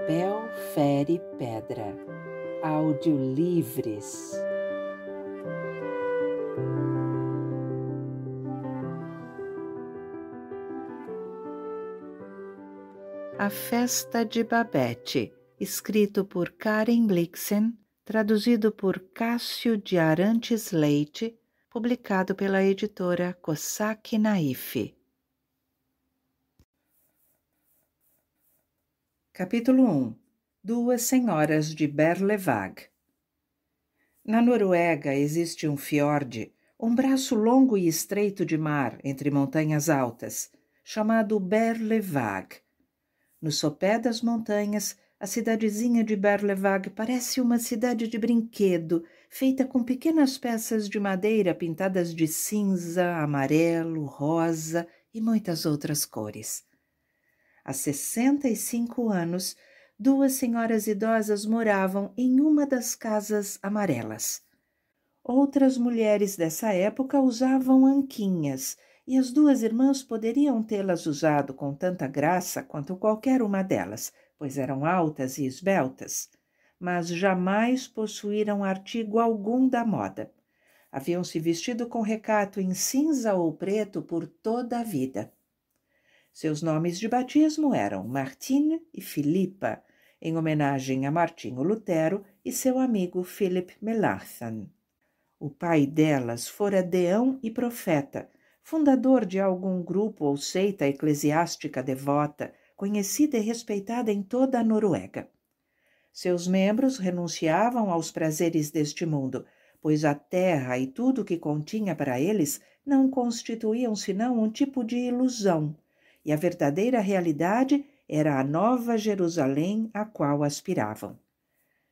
Papel fere pedra. Audiolivres. A Festa de Babette, escrito por Karen Blixen, traduzido por Cássio de Arantes Leite, publicado pela editora Cossack Naif. Capítulo 1. Duas Senhoras de Berlevåg. Na Noruega existe um fiord, um braço longo e estreito de mar entre montanhas altas, chamado Berlevåg. No sopé das montanhas, a cidadezinha de Berlevåg parece uma cidade de brinquedo, feita com pequenas peças de madeira pintadas de cinza, amarelo, rosa e muitas outras cores. Há 65 anos, duas senhoras idosas moravam em uma das casas amarelas. Outras mulheres dessa época usavam anquinhas, e as duas irmãs poderiam tê-las usado com tanta graça quanto qualquer uma delas, pois eram altas e esbeltas, mas jamais possuíram artigo algum da moda. Haviam se vestido com recato em cinza ou preto por toda a vida. Seus nomes de batismo eram Martine e Filipa, em homenagem a Martinho Lutero e seu amigo Philip Melanchthon. O pai delas fora deão e profeta, fundador de algum grupo ou seita eclesiástica devota, conhecida e respeitada em toda a Noruega. Seus membros renunciavam aos prazeres deste mundo, pois a terra e tudo o que continha para eles não constituíam senão um tipo de ilusão, e a verdadeira realidade era a nova Jerusalém a qual aspiravam.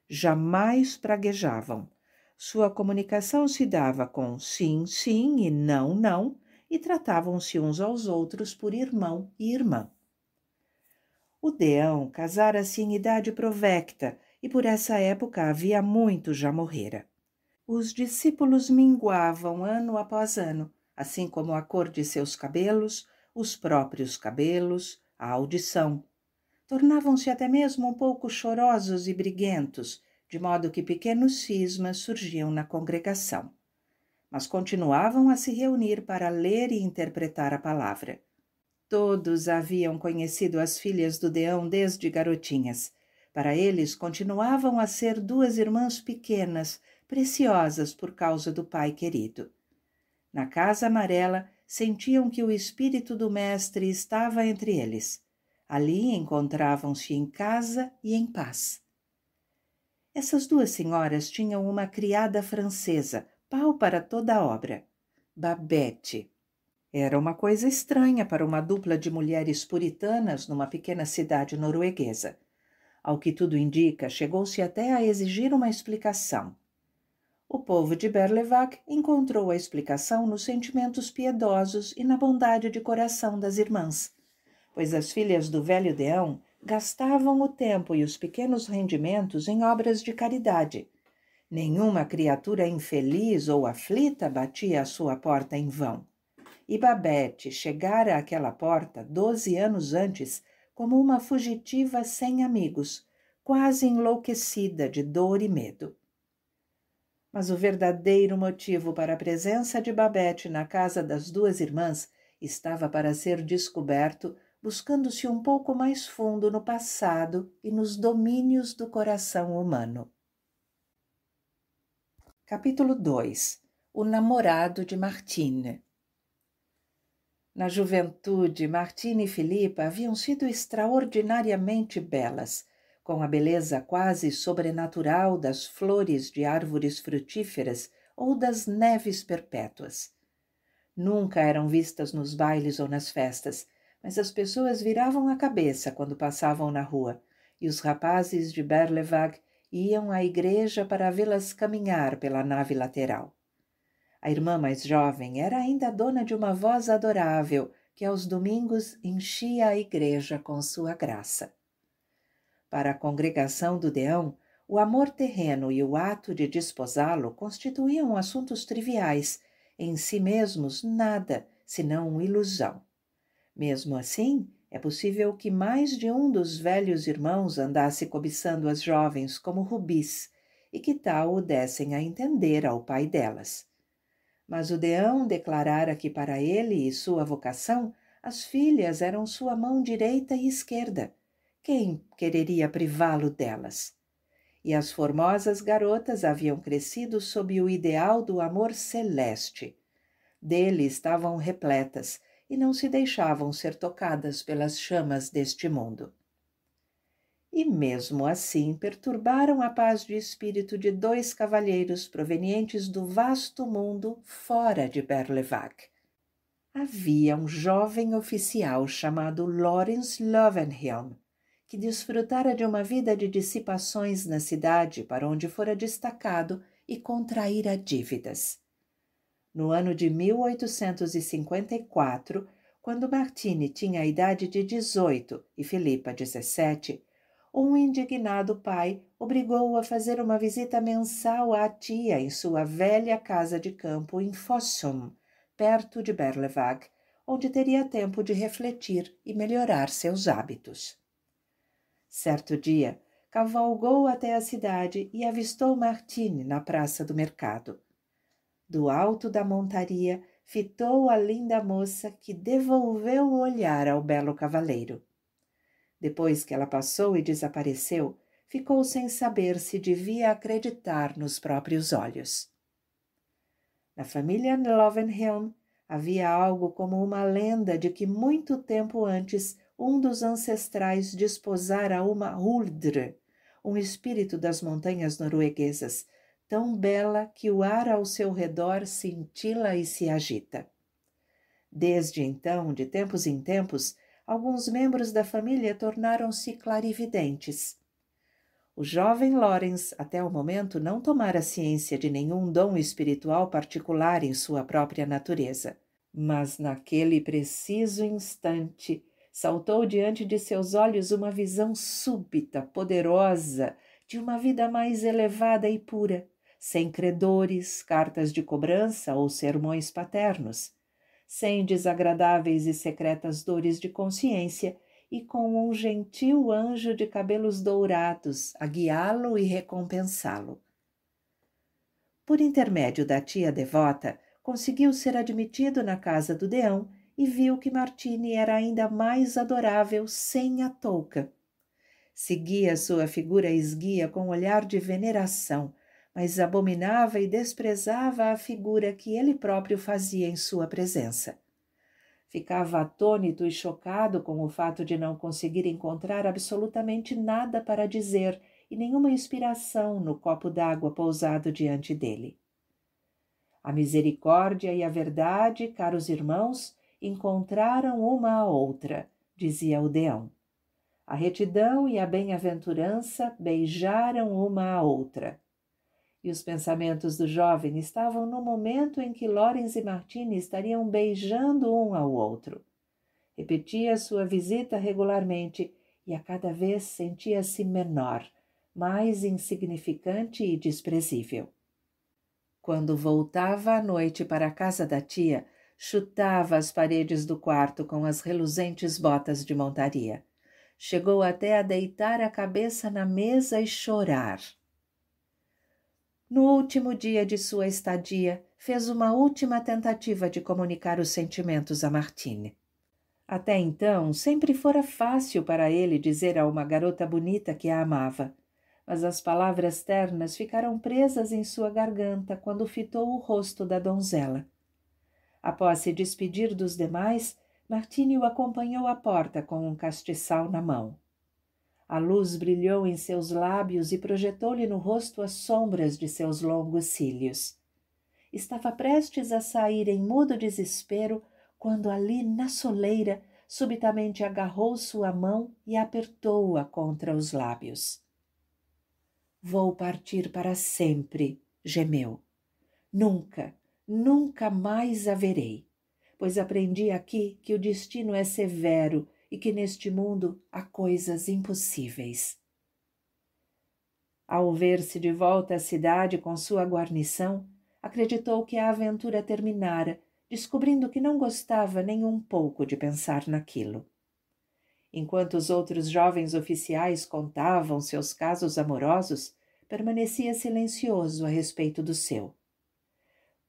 Jamais praguejavam. Sua comunicação se dava com sim, sim e não, não, e tratavam-se uns aos outros por irmão e irmã. O deão casara-se em idade provecta e por essa época havia muito já morrera. Os discípulos minguavam ano após ano, assim como a cor de seus cabelos, os próprios cabelos, a audição. Tornavam-se até mesmo um pouco chorosos e briguentos, de modo que pequenos cismas surgiam na congregação. Mas continuavam a se reunir para ler e interpretar a palavra. Todos haviam conhecido as filhas do deão desde garotinhas. Para eles, continuavam a ser duas irmãs pequenas, preciosas por causa do pai querido. Na casa amarela, sentiam que o espírito do mestre estava entre eles. Ali encontravam-se em casa e em paz. Essas duas senhoras tinham uma criada francesa, pau para toda a obra, Babette. Era uma coisa estranha para uma dupla de mulheres puritanas numa pequena cidade norueguesa. Ao que tudo indica, chegou-se até a exigir uma explicação. O povo de Berlevåg encontrou a explicação nos sentimentos piedosos e na bondade de coração das irmãs, pois as filhas do velho deão gastavam o tempo e os pequenos rendimentos em obras de caridade. Nenhuma criatura infeliz ou aflita batia à sua porta em vão. E Babette chegara àquela porta 12 anos antes como uma fugitiva sem amigos, quase enlouquecida de dor e medo. Mas o verdadeiro motivo para a presença de Babette na casa das duas irmãs estava para ser descoberto, buscando-se um pouco mais fundo no passado e nos domínios do coração humano. Capítulo 2. O namorado de Martine. Na juventude, Martine e Filipa haviam sido extraordinariamente belas, com a beleza quase sobrenatural das flores de árvores frutíferas ou das neves perpétuas. Nunca eram vistas nos bailes ou nas festas, mas as pessoas viravam a cabeça quando passavam na rua, e os rapazes de Berlevåg iam à igreja para vê-las caminhar pela nave lateral. A irmã mais jovem era ainda dona de uma voz adorável, que aos domingos enchia a igreja com sua graça. Para a congregação do deão, o amor terreno e o ato de desposá-lo constituíam assuntos triviais, em si mesmos nada, senão ilusão. Mesmo assim, É possível que mais de um dos velhos irmãos andasse cobiçando as jovens como rubis, e que tal o dessem a entender ao pai delas. Mas o deão declarara que para ele e sua vocação, as filhas eram sua mão direita e esquerda. Quem quereria privá-lo delas? E as formosas garotas haviam crescido sob o ideal do amor celeste. Dele estavam repletas e não se deixavam ser tocadas pelas chamas deste mundo. E mesmo assim perturbaram a paz de espírito de dois cavalheiros provenientes do vasto mundo fora de Berlevac. Havia um jovem oficial chamado Lawrence Lovenhelm, que desfrutara de uma vida de dissipações na cidade para onde fora destacado e contraíra dívidas. No ano de 1854, quando Martini tinha a idade de 18 e Filipa 17, um indignado pai obrigou-o a fazer uma visita mensal à tia em sua velha casa de campo em Fossum, perto de Berlevac, onde teria tempo de refletir e melhorar seus hábitos. Certo dia, cavalgou até a cidade e avistou Martini na praça do mercado. Do alto da montaria, fitou a linda moça, que devolveu o olhar ao belo cavaleiro. Depois que ela passou e desapareceu, ficou sem saber se devia acreditar nos próprios olhos. Na família Lovenhelm havia algo como uma lenda de que muito tempo antes um dos ancestrais desposara uma Huldre, um espírito das montanhas norueguesas, tão bela que o ar ao seu redor cintila e se agita. Desde então, de tempos em tempos, alguns membros da família tornaram-se clarividentes. O jovem Lawrence, até o momento, não tomara ciência de nenhum dom espiritual particular em sua própria natureza, mas naquele preciso instante saltou diante de seus olhos uma visão súbita, poderosa, de uma vida mais elevada e pura, sem credores, cartas de cobrança ou sermões paternos, sem desagradáveis e secretas dores de consciência e com um gentil anjo de cabelos dourados a guiá-lo e recompensá-lo. Por intermédio da tia devota, conseguiu ser admitido na casa do deão e viu que Martini era ainda mais adorável sem a touca. Seguia sua figura esguia com olhar de veneração, mas abominava e desprezava a figura que ele próprio fazia em sua presença. Ficava atônito e chocado com o fato de não conseguir encontrar absolutamente nada para dizer e nenhuma inspiração no copo d'água pousado diante dele. A misericórdia e a verdade, caros irmãos, encontraram uma a outra, dizia o deão. A retidão e a bem-aventurança beijaram uma a outra. E os pensamentos do jovem estavam no momento em que Lawrence e Martini estariam beijando um ao outro. Repetia sua visita regularmente e a cada vez sentia-se menor, mais insignificante e desprezível. Quando voltava à noite para a casa da tia, chutava as paredes do quarto com as reluzentes botas de montaria. Chegou até a deitar a cabeça na mesa e chorar. No último dia de sua estadia, fez uma última tentativa de comunicar os sentimentos a Martini. Até então, sempre fora fácil para ele dizer a uma garota bonita que a amava, mas as palavras ternas ficaram presas em sua garganta quando fitou o rosto da donzela. Após se despedir dos demais, Martini o acompanhou à porta com um castiçal na mão. A luz brilhou em seus lábios e projetou-lhe no rosto as sombras de seus longos cílios. Estava prestes a sair em mudo desespero quando ali, na soleira, subitamente agarrou sua mão e apertou-a contra os lábios. «Vou partir para sempre», gemeu. «Nunca, nunca mais a verei, pois aprendi aqui que o destino é severo e que neste mundo há coisas impossíveis». Ao ver-se de volta à cidade com sua guarnição, acreditou que a aventura terminara, descobrindo que não gostava nem um pouco de pensar naquilo. Enquanto os outros jovens oficiais contavam seus casos amorosos, permanecia silencioso a respeito do seu.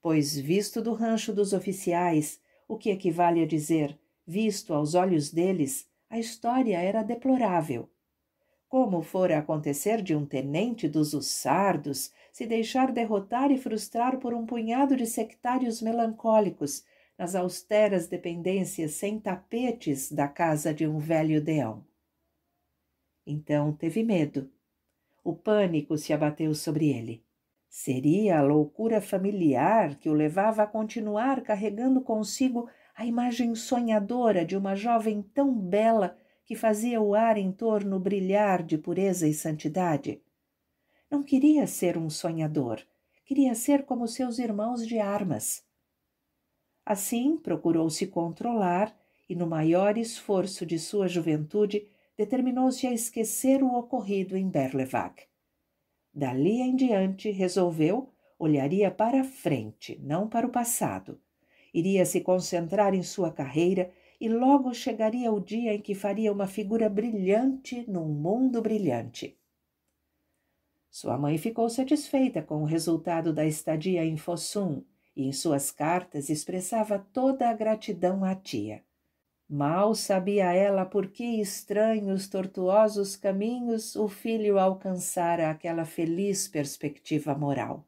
Pois, visto do rancho dos oficiais, o que equivale a dizer, visto aos olhos deles, a história era deplorável. Como fora acontecer de um tenente dos hussardos se deixar derrotar e frustrar por um punhado de sectários melancólicos nas austeras dependências sem tapetes da casa de um velho deão? Então teve medo. O pânico se abateu sobre ele. Seria a loucura familiar que o levava a continuar carregando consigo a imagem sonhadora de uma jovem tão bela que fazia o ar em torno brilhar de pureza e santidade? Não queria ser um sonhador, queria ser como seus irmãos de armas. Assim, procurou se controlar e, no maior esforço de sua juventude, determinou-se a esquecer o ocorrido em Berlevag. Dali em diante, resolveu, olharia para a frente, não para o passado. Iria se concentrar em sua carreira e logo chegaria o dia em que faria uma figura brilhante num mundo brilhante. Sua mãe ficou satisfeita com o resultado da estadia em Fossum e em suas cartas expressava toda a gratidão à tia. Mal sabia ela por que estranhos, tortuosos caminhos o filho alcançara aquela feliz perspectiva moral.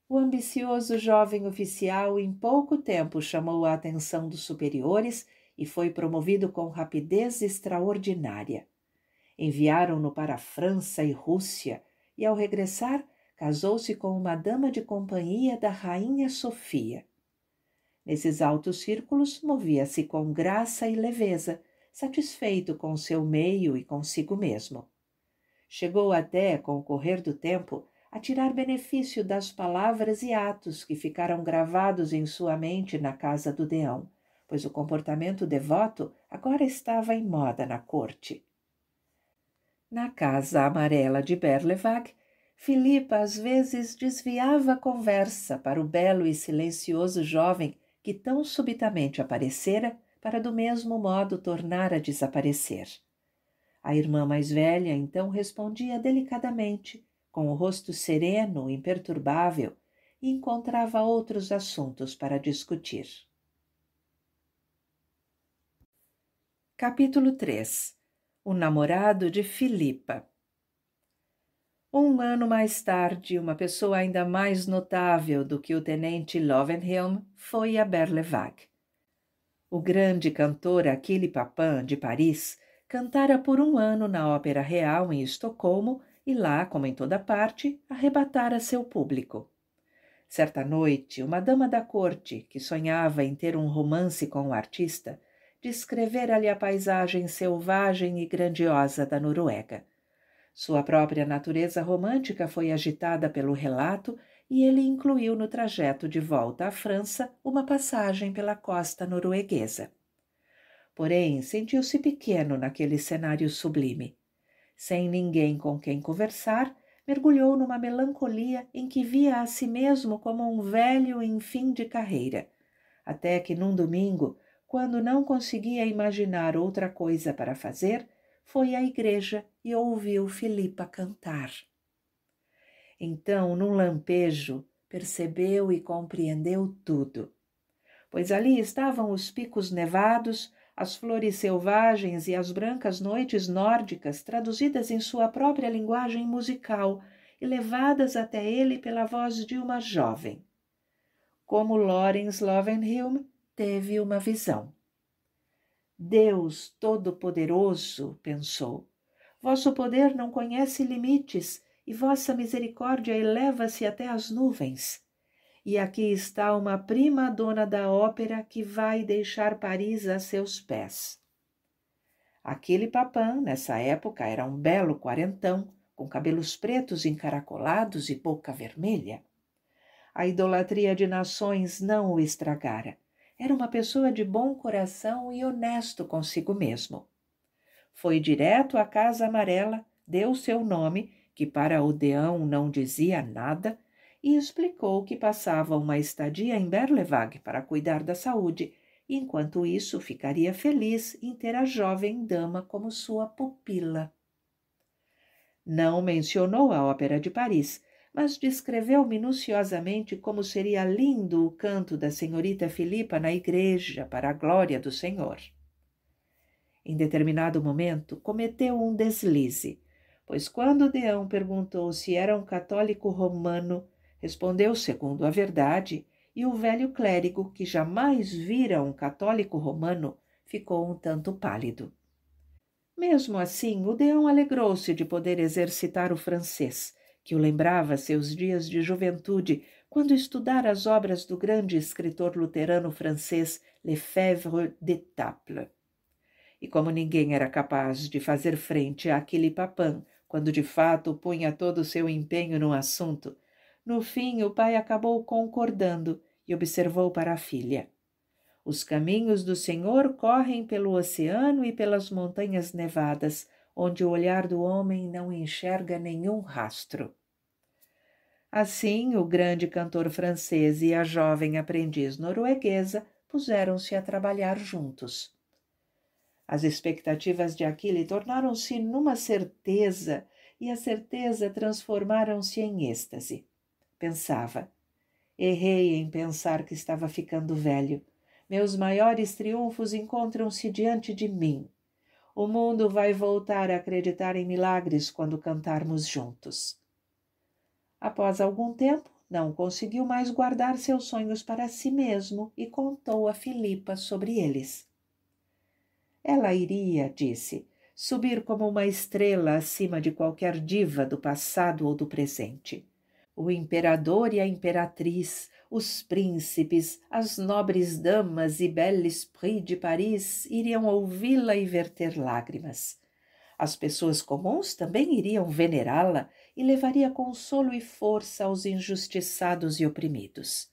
O ambicioso jovem oficial em pouco tempo chamou a atenção dos superiores e foi promovido com rapidez extraordinária. Enviaram-no para a França e Rússia e, ao regressar, casou-se com uma dama de companhia da rainha Sofia. Nesses altos círculos, movia-se com graça e leveza, satisfeito com seu meio e consigo mesmo. Chegou até, com o correr do tempo, a tirar benefício das palavras e atos que ficaram gravados em sua mente na casa do deão, pois o comportamento devoto agora estava em moda na corte. Na casa amarela de Berlevag, Filipa às vezes desviava a conversa para o belo e silencioso jovem que tão subitamente aparecera para do mesmo modo tornar a desaparecer. A irmã mais velha então respondia delicadamente, com o rosto sereno, imperturbável, e encontrava outros assuntos para discutir. Capítulo 3. O namorado de Filipa. Um ano mais tarde, uma pessoa ainda mais notável do que o tenente Löwenhelm foi a Berlevag. O grande cantor Achille Papin, de Paris, cantara por um ano na Ópera Real em Estocolmo e lá, como em toda parte, arrebatara seu público. Certa noite, uma dama da corte, que sonhava em ter um romance com o artista, descrevera-lhe a paisagem selvagem e grandiosa da Noruega. Sua própria natureza romântica foi agitada pelo relato e ele incluiu no trajeto de volta à França uma passagem pela costa norueguesa. Porém, sentiu-se pequeno naquele cenário sublime. Sem ninguém com quem conversar, mergulhou numa melancolia em que via a si mesmo como um velho em fim de carreira, até que num domingo, quando não conseguia imaginar outra coisa para fazer, foi à igreja e ouviu Filipa cantar. Então, num lampejo, percebeu e compreendeu tudo. Pois ali estavam os picos nevados, as flores selvagens e as brancas noites nórdicas traduzidas em sua própria linguagem musical e levadas até ele pela voz de uma jovem. Como Lorenz Löwenhelm teve uma visão. Deus Todo-Poderoso, pensou, vosso poder não conhece limites e vossa misericórdia eleva-se até as nuvens. E aqui está uma prima-dona da ópera que vai deixar Paris a seus pés. Aquele Papin, nessa época, era um belo quarentão, com cabelos pretos encaracolados e boca vermelha. A idolatria de nações não o estragara. Era uma pessoa de bom coração e honesto consigo mesmo. Foi direto à Casa Amarela, deu seu nome, que para o deão não dizia nada, e explicou que passava uma estadia em Berlevag para cuidar da saúde e, enquanto isso, ficaria feliz em ter a jovem dama como sua pupila. Não mencionou a Ópera de Paris, mas descreveu minuciosamente como seria lindo o canto da senhorita Filipa na igreja para a glória do Senhor. Em determinado momento, cometeu um deslize, pois quando Deão perguntou se era um católico romano, respondeu segundo a verdade, e o velho clérigo, que jamais vira um católico romano, ficou um tanto pálido. Mesmo assim, o Deão alegrou-se de poder exercitar o francês, que o lembrava seus dias de juventude, quando estudara as obras do grande escritor luterano francês Lefèvre d'Étaples. E como ninguém era capaz de fazer frente àquele Papin, quando de fato punha todo o seu empenho no assunto, no fim o pai acabou concordando e observou para a filha: os caminhos do Senhor correm pelo oceano e pelas montanhas nevadas, onde o olhar do homem não enxerga nenhum rastro. Assim, o grande cantor francês e a jovem aprendiz norueguesa puseram-se a trabalhar juntos. As expectativas de Achille tornaram-se numa certeza, e a certeza transformaram-se em êxtase. Pensava: errei em pensar que estava ficando velho. Meus maiores triunfos encontram-se diante de mim. O mundo vai voltar a acreditar em milagres quando cantarmos juntos. Após algum tempo, não conseguiu mais guardar seus sonhos para si mesmo e contou a Filipa sobre eles. Ela iria, disse, subir como uma estrela acima de qualquer diva do passado ou do presente. O imperador e a imperatriz, os príncipes, as nobres damas e bel esprit de Paris iriam ouvi-la e verter lágrimas. As pessoas comuns também iriam venerá-la e levaria consolo e força aos injustiçados e oprimidos.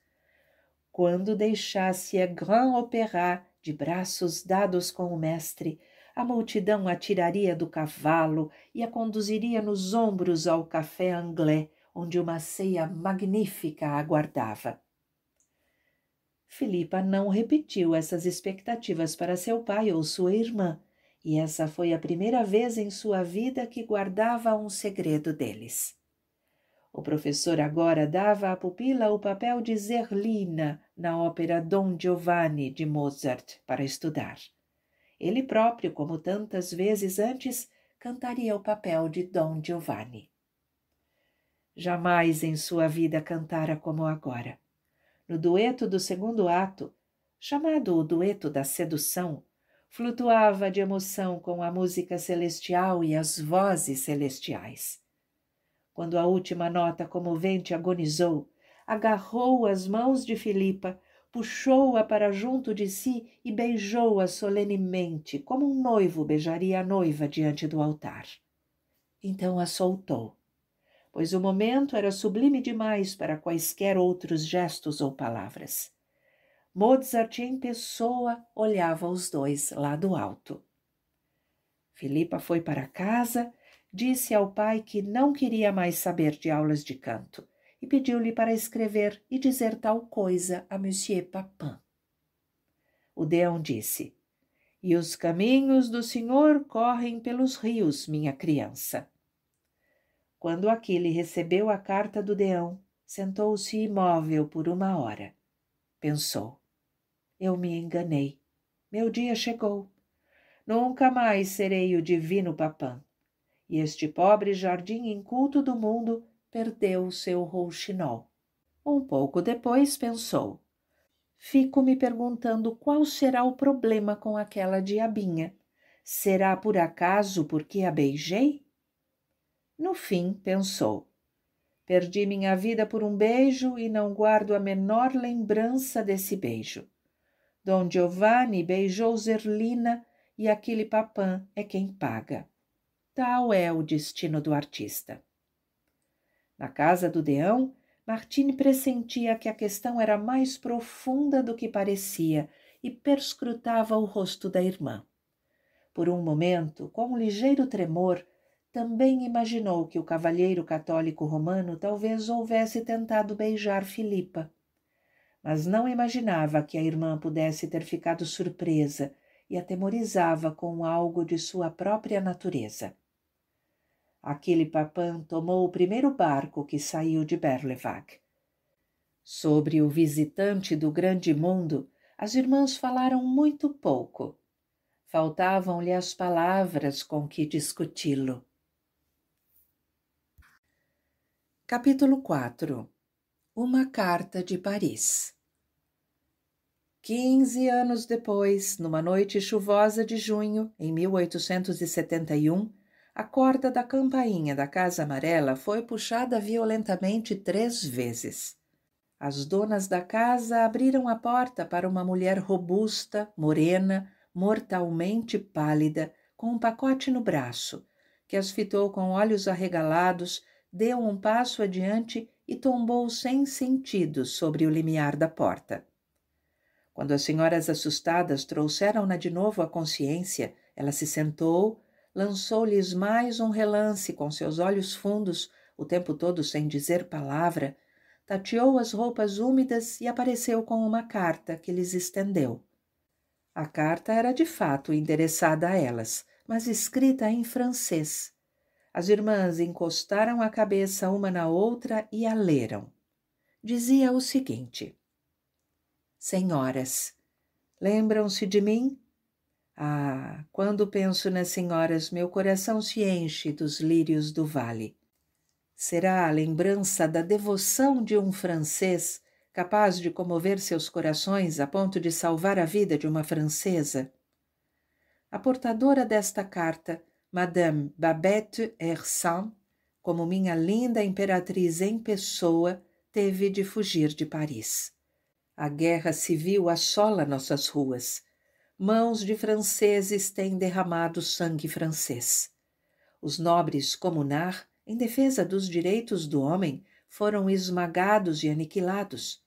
Quando deixasse a Grand Opéra de braços dados com o mestre, a multidão a tiraria do cavalo e a conduziria nos ombros ao café anglais, onde uma ceia magnífica a aguardava. Filipa não repetiu essas expectativas para seu pai ou sua irmã, e essa foi a primeira vez em sua vida que guardava um segredo deles. O professor agora dava à pupila o papel de Zerlina na ópera Don Giovanni de Mozart para estudar. Ele próprio, como tantas vezes antes, cantaria o papel de Don Giovanni. Jamais em sua vida cantara como agora. No dueto do segundo ato, chamado o dueto da sedução, flutuava de emoção com a música celestial e as vozes celestiais. Quando a última nota comovente agonizou, agarrou as mãos de Filipa, puxou-a para junto de si e beijou-a solenemente, como um noivo beijaria a noiva diante do altar. Então a soltou, pois o momento era sublime demais para quaisquer outros gestos ou palavras. Mozart em pessoa olhava os dois lá do alto. Filipa foi para casa, disse ao pai que não queria mais saber de aulas de canto e pediu-lhe para escrever e dizer tal coisa a Monsieur Papin. O Deão disse: e os caminhos do Senhor correm pelos rios, minha criança. Quando Achille recebeu a carta do Deão, sentou-se imóvel por uma hora. Pensou: eu me enganei. Meu dia chegou. Nunca mais serei o divino Papin. E este pobre jardim inculto do mundo perdeu o seu rouxinol. Um pouco depois pensou: fico me perguntando qual será o problema com aquela diabinha. Será por acaso porque a beijei? No fim, pensou: perdi minha vida por um beijo e não guardo a menor lembrança desse beijo. Don Giovanni beijou Zerlina e aquele Papin é quem paga. Tal é o destino do artista. Na casa do Deão, Martini pressentia que a questão era mais profunda do que parecia e perscrutava o rosto da irmã. Por um momento, com um ligeiro tremor, também imaginou que o cavalheiro católico romano talvez houvesse tentado beijar Filipa. mas não imaginava que a irmã pudesse ter ficado surpresa e atemorizava com algo de sua própria natureza. Aquele Papin tomou o primeiro barco que saiu de Berlevac. Sobre o visitante do grande mundo, as irmãs falaram muito pouco. Faltavam-lhe as palavras com que discuti-lo. Capítulo 4. Uma carta de Paris. 15 anos depois, numa noite chuvosa de junho, em 1871, a corda da campainha da Casa Amarela foi puxada violentamente 3 vezes. As donas da casa abriram a porta para uma mulher robusta, morena, mortalmente pálida, com um pacote no braço, que as fitou com olhos arregalados, deu um passo adiante e tombou sem sentido sobre o limiar da porta. Quando as senhoras assustadas trouxeram-na de novo à consciência, ela se sentou, lançou-lhes mais um relance com seus olhos fundos, o tempo todo sem dizer palavra, tateou as roupas úmidas e apareceu com uma carta que lhes estendeu. A carta era de fato endereçada a elas, mas escrita em francês. As irmãs encostaram a cabeça uma na outra e a leram. Dizia o seguinte: Senhoras, lembram-se de mim? Ah, quando penso nas senhoras, meu coração se enche dos lírios do vale. Será a lembrança da devoção de um francês capaz de comover seus corações a ponto de salvar a vida de uma francesa? A portadora desta carta, Madame Babette Hersant, como minha linda imperatriz em pessoa, teve de fugir de Paris. A guerra civil assola nossas ruas. Mãos de franceses têm derramado sangue francês. Os nobres comunar, em defesa dos direitos do homem, foram esmagados e aniquilados.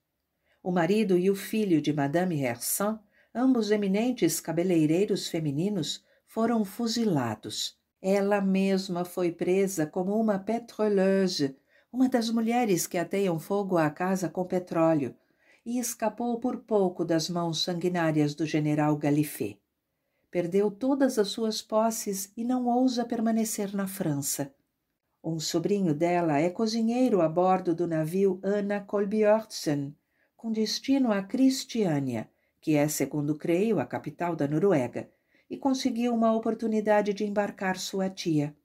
O marido e o filho de Madame Hersant, ambos eminentes cabeleireiros femininos, foram fuzilados. Ela mesma foi presa como uma pétroleuse, uma das mulheres que ateiam fogo à casa com petróleo, e escapou por pouco das mãos sanguinárias do general Gallifet. Perdeu todas as suas posses e não ousa permanecer na França. Um sobrinho dela é cozinheiro a bordo do navio Anna Kolbjørnsen, com destino a Cristiânia, que é, segundo creio, a capital da Noruega, e conseguiu uma oportunidade de embarcar sua tia.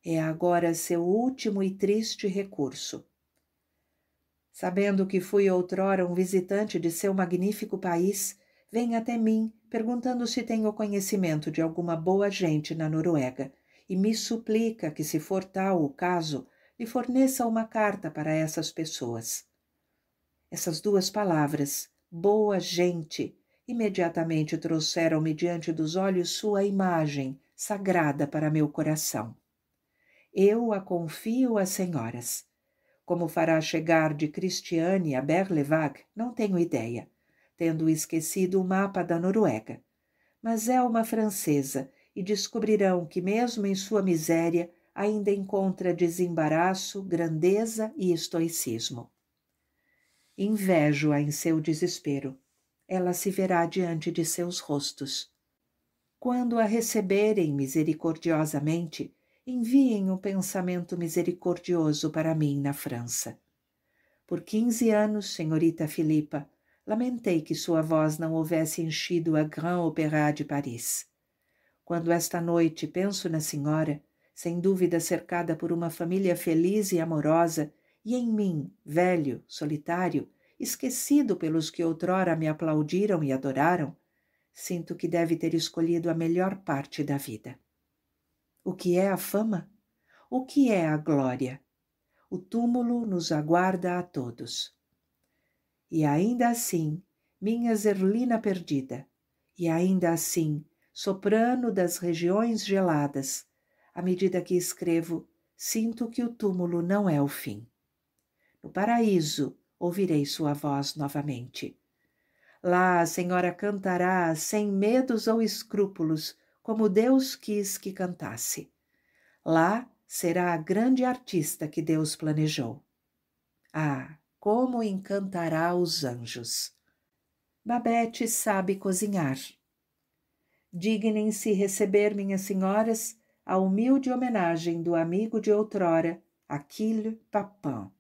É agora seu último e triste recurso. Sabendo que fui outrora um visitante de seu magnífico país, vem até mim perguntando se tenho conhecimento de alguma boa gente na Noruega e me suplica que, se for tal o caso, lhe forneça uma carta para essas pessoas. Essas 2 palavras, boa gente, imediatamente trouxeram-me diante dos olhos sua imagem, sagrada para meu coração. Eu a confio às senhoras. Como fará chegar de Cristiane a Berlevac, não tenho ideia, tendo esquecido o mapa da Noruega. Mas é uma francesa e descobrirão que, mesmo em sua miséria, ainda encontra desembaraço, grandeza e estoicismo. Invejo-a em seu desespero. Ela se verá diante de seus rostos. Quando a receberem misericordiosamente, enviem um pensamento misericordioso para mim na França. Por 15 anos, senhorita Filipa, lamentei que sua voz não houvesse enchido a Grand Opéra de Paris. Quando esta noite penso na senhora, sem dúvida cercada por uma família feliz e amorosa, e em mim, velho, solitário, esquecido pelos que outrora me aplaudiram e adoraram, sinto que deve ter escolhido a melhor parte da vida. O que é a fama? O que é a glória? O túmulo nos aguarda a todos. E ainda assim, minha Zerlina perdida, e ainda assim, soprano das regiões geladas, à medida que escrevo, sinto que o túmulo não é o fim. No paraíso, ouvirei sua voz novamente. Lá a senhora cantará sem medos ou escrúpulos, como Deus quis que cantasse. Lá será a grande artista que Deus planejou. Ah, como encantará os anjos. Babete sabe cozinhar. Dignem-se receber, minhas senhoras, a humilde homenagem do amigo de outrora, Achille Papin.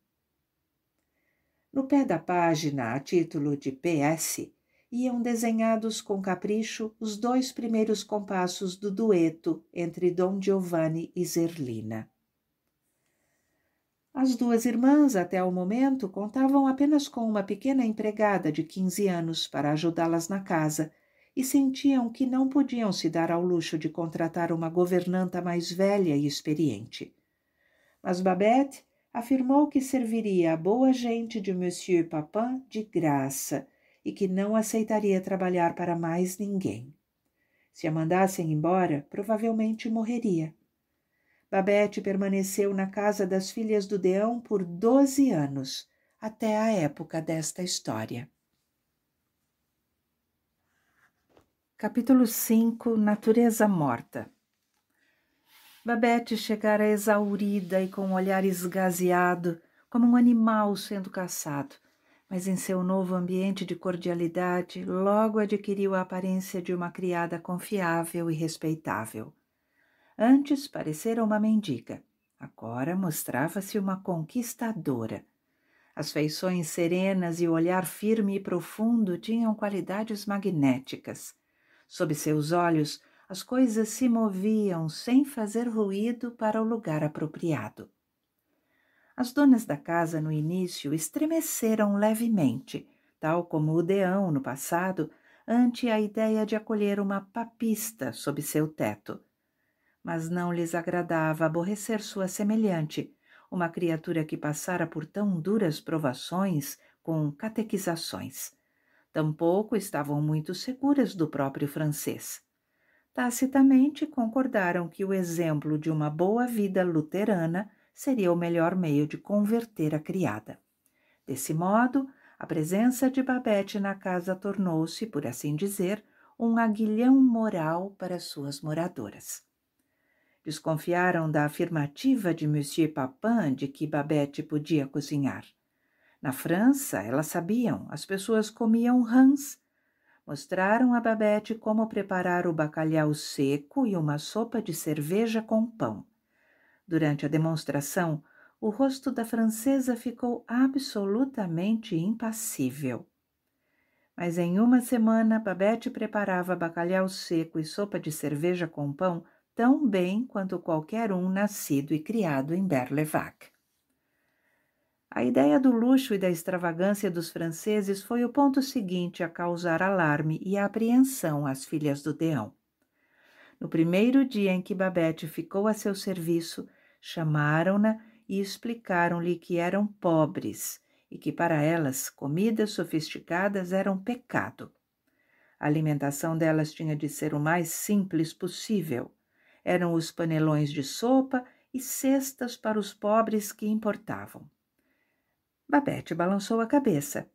No pé da página, a título de PS, iam desenhados com capricho os 2 primeiros compassos do dueto entre Dom Giovanni e Zerlina. As 2 irmãs, até o momento, contavam apenas com uma pequena empregada de 15 anos para ajudá-las na casa e sentiam que não podiam se dar ao luxo de contratar uma governanta mais velha e experiente. Mas Babette afirmou que serviria a boa gente de Monsieur Papin de graça e que não aceitaria trabalhar para mais ninguém. Se a mandassem embora, provavelmente morreria. Babette permaneceu na casa das filhas do Deão por 12 anos, até a época desta história. Capítulo 5. Natureza morta. Babette chegara exaurida e com um olhar esgazeado, como um animal sendo caçado, mas em seu novo ambiente de cordialidade logo adquiriu a aparência de uma criada confiável e respeitável. Antes parecera uma mendiga, agora mostrava-se uma conquistadora. As feições serenas e o olhar firme e profundo tinham qualidades magnéticas. Sob seus olhos, as coisas se moviam sem fazer ruído para o lugar apropriado. As donas da casa, no início, estremeceram levemente, tal como o Deão, no passado, ante a ideia de acolher uma papista sob seu teto. Mas não lhes agradava aborrecer sua semelhante, uma criatura que passara por tão duras provações com catequizações. Tampouco estavam muito seguras do próprio francês. Tacitamente concordaram que o exemplo de uma boa vida luterana seria o melhor meio de converter a criada. Desse modo, a presença de Babette na casa tornou-se, por assim dizer, um aguilhão moral para suas moradoras. Desconfiaram da afirmativa de Monsieur Papin de que Babette podia cozinhar. Na França, elas sabiam, as pessoas comiam rãs. Mostraram a Babette como preparar o bacalhau seco e uma sopa de cerveja com pão. Durante a demonstração, o rosto da francesa ficou absolutamente impassível. Mas em uma semana, Babette preparava bacalhau seco e sopa de cerveja com pão tão bem quanto qualquer um nascido e criado em Berlevac. A ideia do luxo e da extravagância dos franceses foi o ponto seguinte a causar alarme e apreensão às filhas do Deão. No primeiro dia em que Babette ficou a seu serviço, chamaram-na e explicaram-lhe que eram pobres e que para elas comidas sofisticadas eram pecado. A alimentação delas tinha de ser o mais simples possível. Eram os panelões de sopa e cestas para os pobres que importavam. Babette balançou a cabeça.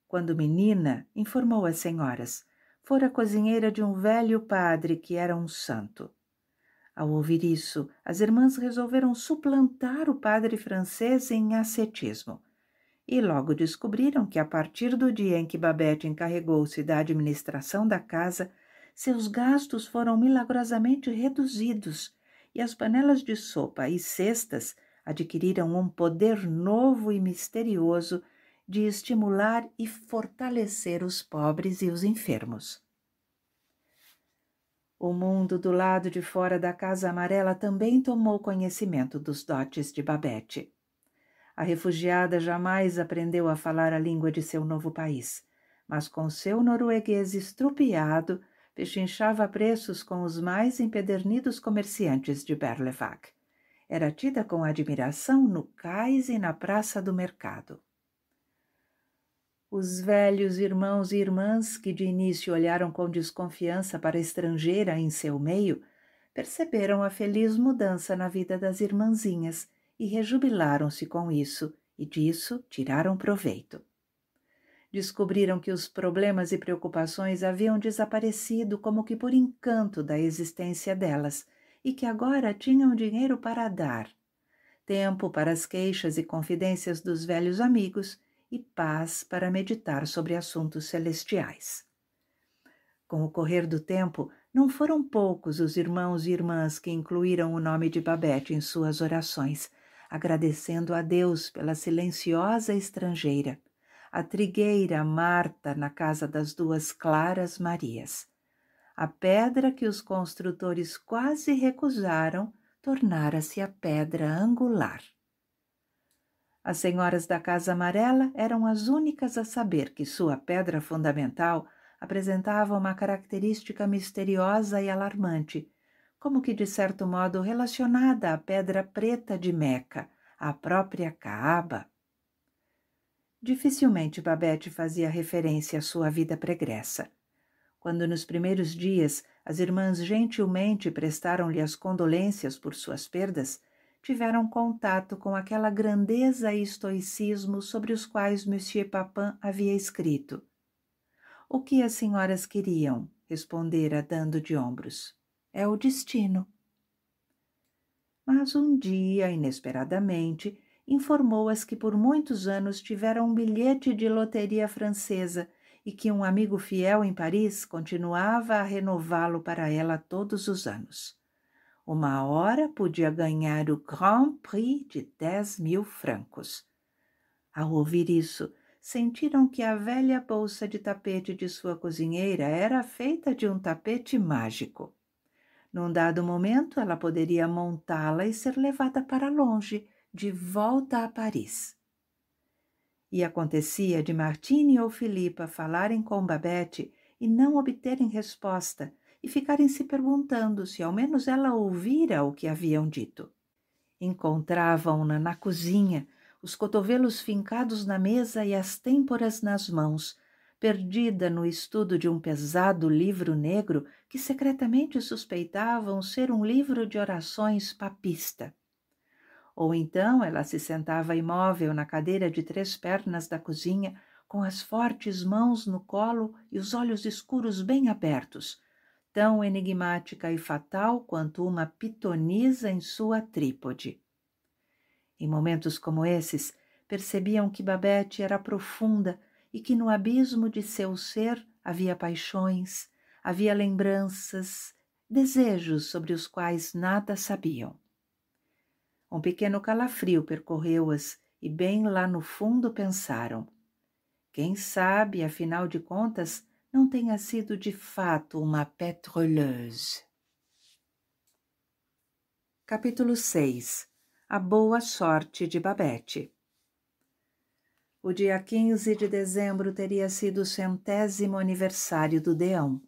Quando menina, informou as senhoras, fora cozinheira de um velho padre que era um santo. Ao ouvir isso, as irmãs resolveram suplantar o padre francês em ascetismo. E logo descobriram que, a partir do dia em que Babette encarregou-se da administração da casa, seus gastos foram milagrosamente reduzidos e as panelas de sopa e cestas adquiriram um poder novo e misterioso de estimular e fortalecer os pobres e os enfermos. O mundo do lado de fora da Casa Amarela também tomou conhecimento dos dotes de Babette. A refugiada jamais aprendeu a falar a língua de seu novo país, mas com seu norueguês estrupiado, pechinchava preços com os mais empedernidos comerciantes de Berlevac. Era tida com admiração no cais e na praça do mercado. Os velhos irmãos e irmãs, que de início olharam com desconfiança para a estrangeira em seu meio, perceberam a feliz mudança na vida das irmãzinhas e rejubilaram-se com isso, e disso tiraram proveito. Descobriram que os problemas e preocupações haviam desaparecido como que por encanto da existência delas, e que agora tinham dinheiro para dar, tempo para as queixas e confidências dos velhos amigos e paz para meditar sobre assuntos celestiais. Com o correr do tempo, não foram poucos os irmãos e irmãs que incluíram o nome de Babette em suas orações, agradecendo a Deus pela silenciosa estrangeira, a trigueira Marta na casa das duas Claras Marias. A pedra que os construtores quase recusaram tornara-se a pedra angular. As senhoras da Casa Amarela eram as únicas a saber que sua pedra fundamental apresentava uma característica misteriosa e alarmante, como que de certo modo relacionada à pedra preta de Meca, à própria Caaba. Dificilmente Babette fazia referência à sua vida pregressa. Quando nos primeiros dias as irmãs gentilmente prestaram-lhe as condolências por suas perdas, tiveram contato com aquela grandeza e estoicismo sobre os quais Monsieur Papin havia escrito. O que as senhoras queriam? Respondera dando de ombros. É o destino. Mas um dia, inesperadamente, informou-as que por muitos anos tivera um bilhete de loteria francesa e que um amigo fiel em Paris continuava a renová-lo para ela todos os anos. Uma hora podia ganhar o Grand Prix de 10.000 francos. Ao ouvir isso, sentiram que a velha bolsa de tapete de sua cozinheira era feita de um tapete mágico. Num dado momento, ela poderia montá-la e ser levada para longe, de volta a Paris. E acontecia de Martine ou Filipa falarem com Babette e não obterem resposta e ficarem se perguntando se ao menos ela ouvira o que haviam dito. Encontravam-na na cozinha, os cotovelos fincados na mesa e as têmporas nas mãos, perdida no estudo de um pesado livro negro que secretamente suspeitavam ser um livro de orações papista. Ou então ela se sentava imóvel na cadeira de 3 pernas da cozinha, com as fortes mãos no colo e os olhos escuros bem abertos, tão enigmática e fatal quanto uma pitonisa em sua trípode. Em momentos como esses, percebiam que Babette era profunda e que no abismo de seu ser havia paixões, havia lembranças, desejos sobre os quais nada sabiam. Um pequeno calafrio percorreu-as e bem lá no fundo pensaram: quem sabe, afinal de contas, não tenha sido de fato uma pétroleuse. Capítulo 6. A boa sorte de Babette. O dia 15 de dezembro teria sido o 100º aniversário do Deão.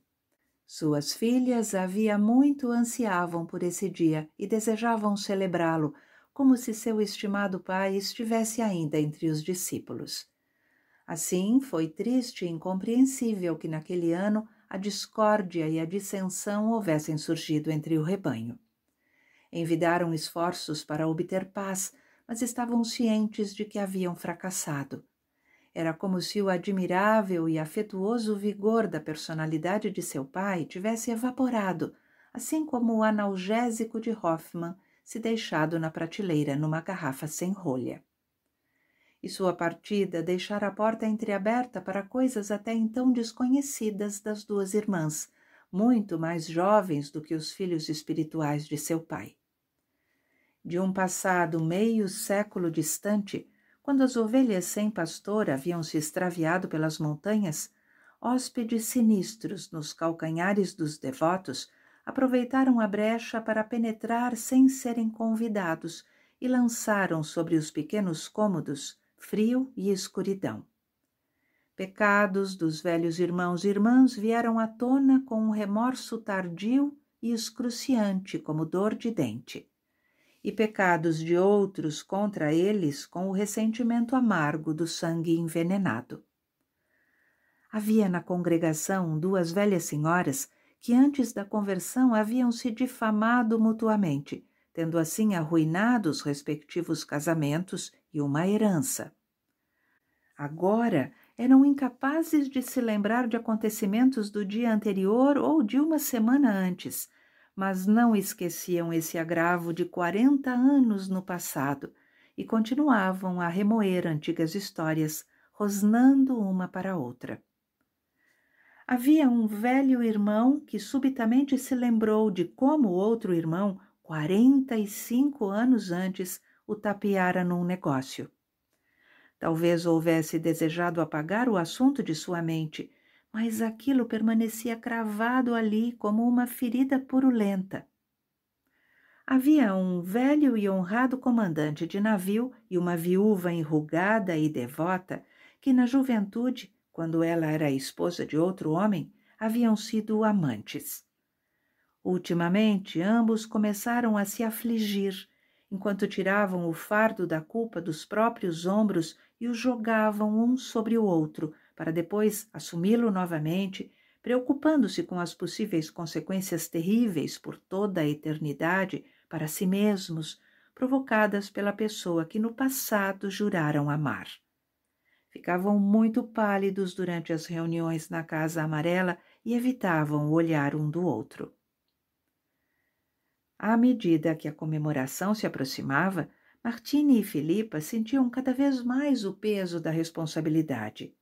Suas filhas havia muito ansiavam por esse dia e desejavam celebrá-lo, como se seu estimado pai estivesse ainda entre os discípulos. Assim, foi triste e incompreensível que naquele ano a discórdia e a dissensão houvessem surgido entre o rebanho. Envidaram esforços para obter paz, mas estavam cientes de que haviam fracassado. Era como se o admirável e afetuoso vigor da personalidade de seu pai tivesse evaporado, assim como o analgésico de Hoffmann se deixado na prateleira numa garrafa sem rolha. E sua partida deixara a porta entreaberta para coisas até então desconhecidas das duas irmãs, muito mais jovens do que os filhos espirituais de seu pai. De um passado meio século distante, quando as ovelhas sem pastor haviam se extraviado pelas montanhas, hóspedes sinistros nos calcanhares dos devotos aproveitaram a brecha para penetrar sem serem convidados e lançaram sobre os pequenos cômodos frio e escuridão. Pecados dos velhos irmãos e irmãs vieram à tona com um remorso tardio e excruciante como dor de dente, e pecados de outros contra eles com o ressentimento amargo do sangue envenenado. Havia na congregação 2 velhas senhoras que antes da conversão haviam se difamado mutuamente, tendo assim arruinado os respectivos casamentos e uma herança. Agora eram incapazes de se lembrar de acontecimentos do dia anterior ou de uma semana antes, mas não esqueciam esse agravo de 40 anos no passado e continuavam a remoer antigas histórias, rosnando uma para a outra. Havia um velho irmão que subitamente se lembrou de como outro irmão, 45 anos antes, o tapeara num negócio. Talvez houvesse desejado apagar o assunto de sua mente, mas aquilo permanecia cravado ali como uma ferida purulenta. Havia um velho e honrado comandante de navio e uma viúva enrugada e devota que, na juventude, quando ela era esposa de outro homem, haviam sido amantes. Ultimamente, ambos começaram a se afligir, enquanto tiravam o fardo da culpa dos próprios ombros e o jogavam um sobre o outro, para depois assumi-lo novamente, preocupando-se com as possíveis consequências terríveis por toda a eternidade para si mesmos, provocadas pela pessoa que no passado juraram amar. Ficavam muito pálidos durante as reuniões na Casa Amarela e evitavam o olhar um do outro. À medida que a comemoração se aproximava, Martini e Filipa sentiam cada vez mais o peso da responsabilidade.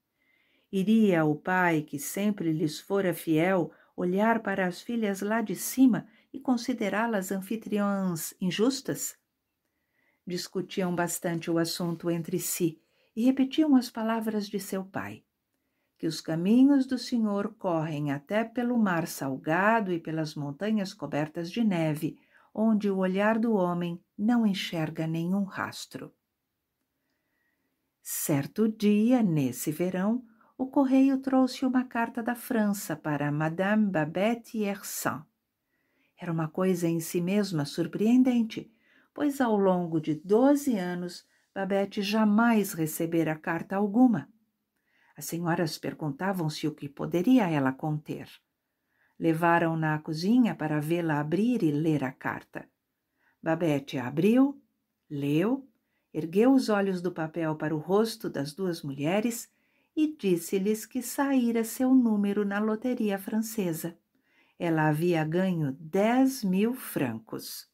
Iria o pai, que sempre lhes fora fiel, olhar para as filhas lá de cima e considerá-las anfitriãs injustas? Discutiam bastante o assunto entre si e repetiam as palavras de seu pai. Que os caminhos do Senhor correm até pelo mar salgado e pelas montanhas cobertas de neve, onde o olhar do homem não enxerga nenhum rastro. Certo dia, nesse verão, o correio trouxe uma carta da França para Madame Babette Hersant. Era uma coisa em si mesma surpreendente, pois ao longo de 12 anos Babette jamais recebera carta alguma. As senhoras perguntavam-se o que poderia ela conter. Levaram-na à cozinha para vê-la abrir e ler a carta. Babette a abriu, leu, ergueu os olhos do papel para o rosto das duas mulheres e disse-lhes que saíra seu número na loteria francesa. Ela havia ganho 10.000 francos.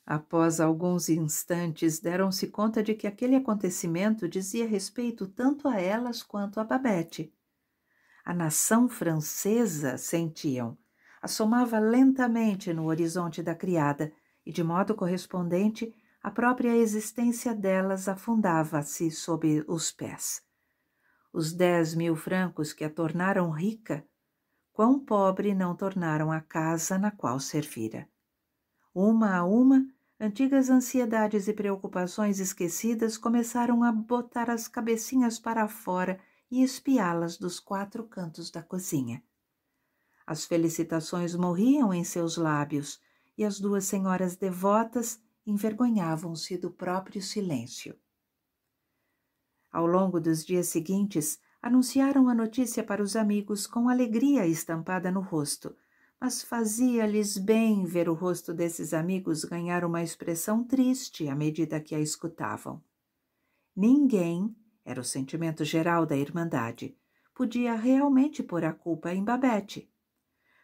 Após alguns instantes, deram-se conta de que aquele acontecimento dizia respeito tanto a elas quanto a Babette. A nação francesa, sentiam, assomava lentamente no horizonte da criada e, de modo correspondente, a própria existência delas afundava-se sob os pés. Os 10.000 francos que a tornaram rica, quão pobre não tornaram a casa na qual servira. Uma a uma, antigas ansiedades e preocupações esquecidas começaram a botar as cabecinhas para fora e espiá-las dos 4 cantos da cozinha. As felicitações morriam em seus lábios e as duas senhoras devotas envergonhavam-se do próprio silêncio. Ao longo dos dias seguintes, anunciaram a notícia para os amigos com alegria estampada no rosto, mas fazia-lhes bem ver o rosto desses amigos ganhar uma expressão triste à medida que a escutavam. Ninguém, era o sentimento geral da Irmandade, podia realmente pôr a culpa em Babette.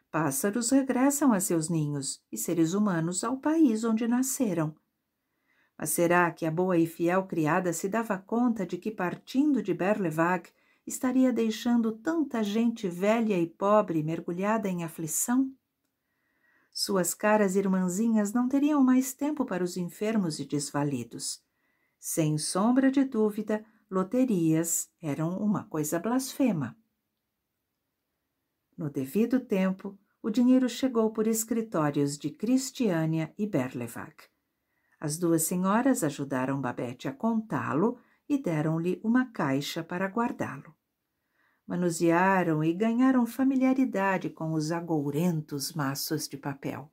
Pássaros regressam a seus ninhos e seres humanos ao país onde nasceram. Mas será que a boa e fiel criada se dava conta de que, partindo de Berlevague, estaria deixando tanta gente velha e pobre mergulhada em aflição? Suas caras irmãzinhas não teriam mais tempo para os enfermos e desvalidos. Sem sombra de dúvida, loterias eram uma coisa blasfema. No devido tempo, o dinheiro chegou por escritórios de Cristiânia e Berlevague. As duas senhoras ajudaram Babette a contá-lo e deram-lhe uma caixa para guardá-lo. Manusearam e ganharam familiaridade com os agourentos maços de papel.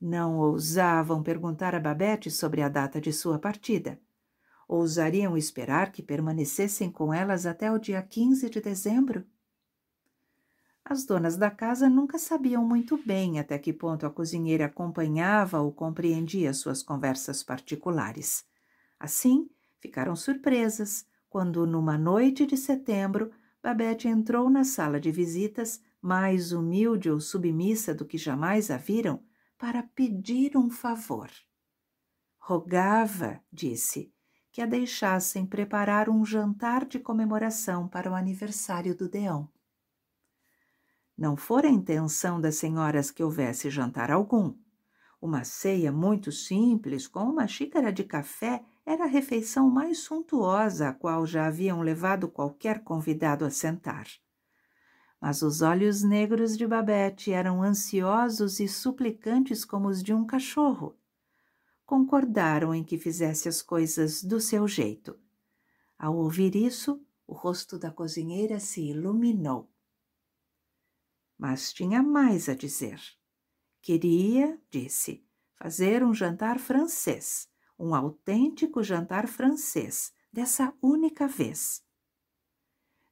Não ousavam perguntar a Babette sobre a data de sua partida. Ousariam esperar que permanecessem com elas até o dia 15 de dezembro? As donas da casa nunca sabiam muito bem até que ponto a cozinheira acompanhava ou compreendia suas conversas particulares. Assim, ficaram surpresas quando, numa noite de setembro, Babette entrou na sala de visitas, mais humilde ou submissa do que jamais a viram, para pedir um favor. Rogava, disse, que a deixassem preparar um jantar de comemoração para o aniversário do Deão. Não fora a intenção das senhoras que houvesse jantar algum. Uma ceia muito simples, com uma xícara de café, era a refeição mais suntuosa a qual já haviam levado qualquer convidado a sentar. Mas os olhos negros de Babette eram ansiosos e suplicantes como os de um cachorro. Concordaram em que fizesse as coisas do seu jeito. Ao ouvir isso, o rosto da cozinheira se iluminou. Mas tinha mais a dizer. Queria, disse, fazer um jantar francês, um autêntico jantar francês, dessa única vez.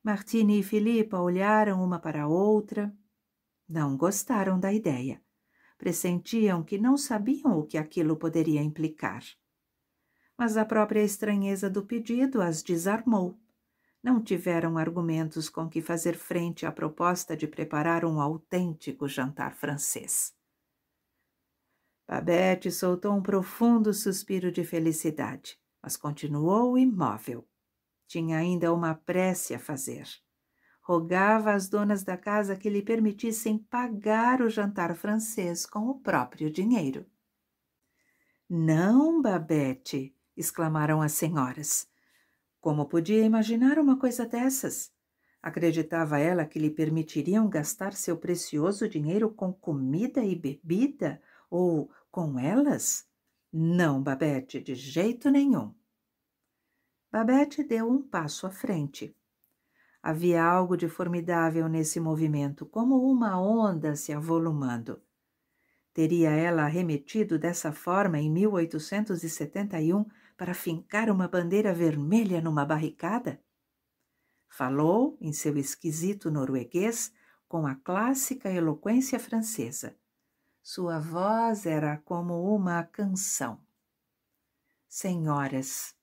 Martine e Filipa olharam uma para a outra. Não gostaram da ideia. Pressentiam que não sabiam o que aquilo poderia implicar. Mas a própria estranheza do pedido as desarmou. Não tiveram argumentos com que fazer frente à proposta de preparar um autêntico jantar francês. Babette soltou um profundo suspiro de felicidade, mas continuou imóvel. Tinha ainda uma prece a fazer. Rogava às donas da casa que lhe permitissem pagar o jantar francês com o próprio dinheiro. Não, Babette, exclamaram as senhoras. Como podia imaginar uma coisa dessas? Acreditava ela que lhe permitiriam gastar seu precioso dinheiro com comida e bebida ou com elas? Não, Babette, de jeito nenhum. Babette deu um passo à frente. Havia algo de formidável nesse movimento, como uma onda se avolumando. Teria ela arremetido dessa forma em 1871 para fincar uma bandeira vermelha numa barricada? Falou, em seu esquisito norueguês, com a clássica eloquência francesa. Sua voz era como uma canção. Senhoras,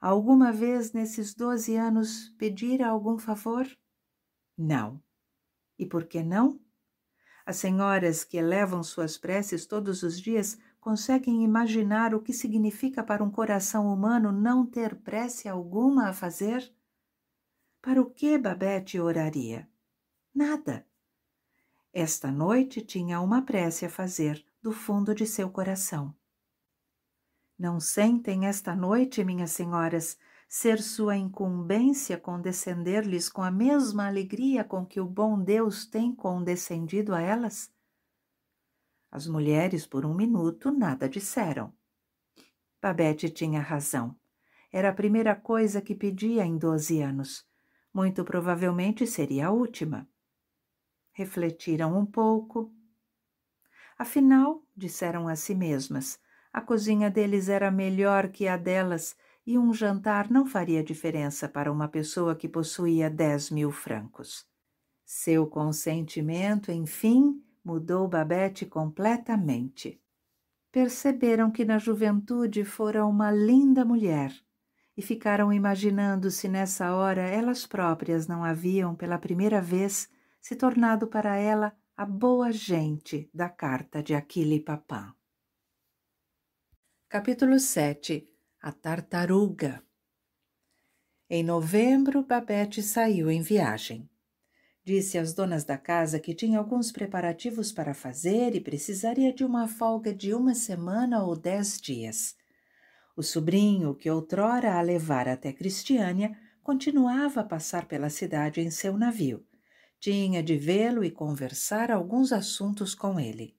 alguma vez nesses 12 anos pedira algum favor? Não. E por que não? As senhoras que elevam suas preces todos os dias conseguem imaginar o que significa para um coração humano não ter prece alguma a fazer? Para o que Babette oraria? Nada. Esta noite tinha uma prece a fazer do fundo de seu coração. Não sentem esta noite, minhas senhoras, ser sua incumbência condescender-lhes com a mesma alegria com que o bom Deus tem condescendido a elas? As mulheres, por um minuto, nada disseram. Babette tinha razão. Era a primeira coisa que pedia em 12 anos. Muito provavelmente seria a última. Refletiram um pouco. Afinal, disseram a si mesmas, a cozinha deles era melhor que a delas e um jantar não faria diferença para uma pessoa que possuía 10.000 francos. Seu consentimento, enfim, mudou Babette completamente. Perceberam que na juventude fora uma linda mulher e ficaram imaginando se nessa hora elas próprias não haviam, pela primeira vez, se tornado para ela a boa gente da carta de Achille Papin. Capítulo 7. A tartaruga. Em novembro, Babette saiu em viagem. Disse às donas da casa que tinha alguns preparativos para fazer e precisaria de uma folga de 1 semana ou 10 dias. O sobrinho, que outrora a levara até Cristiânia, continuava a passar pela cidade em seu navio. Tinha de vê-lo e conversar alguns assuntos com ele.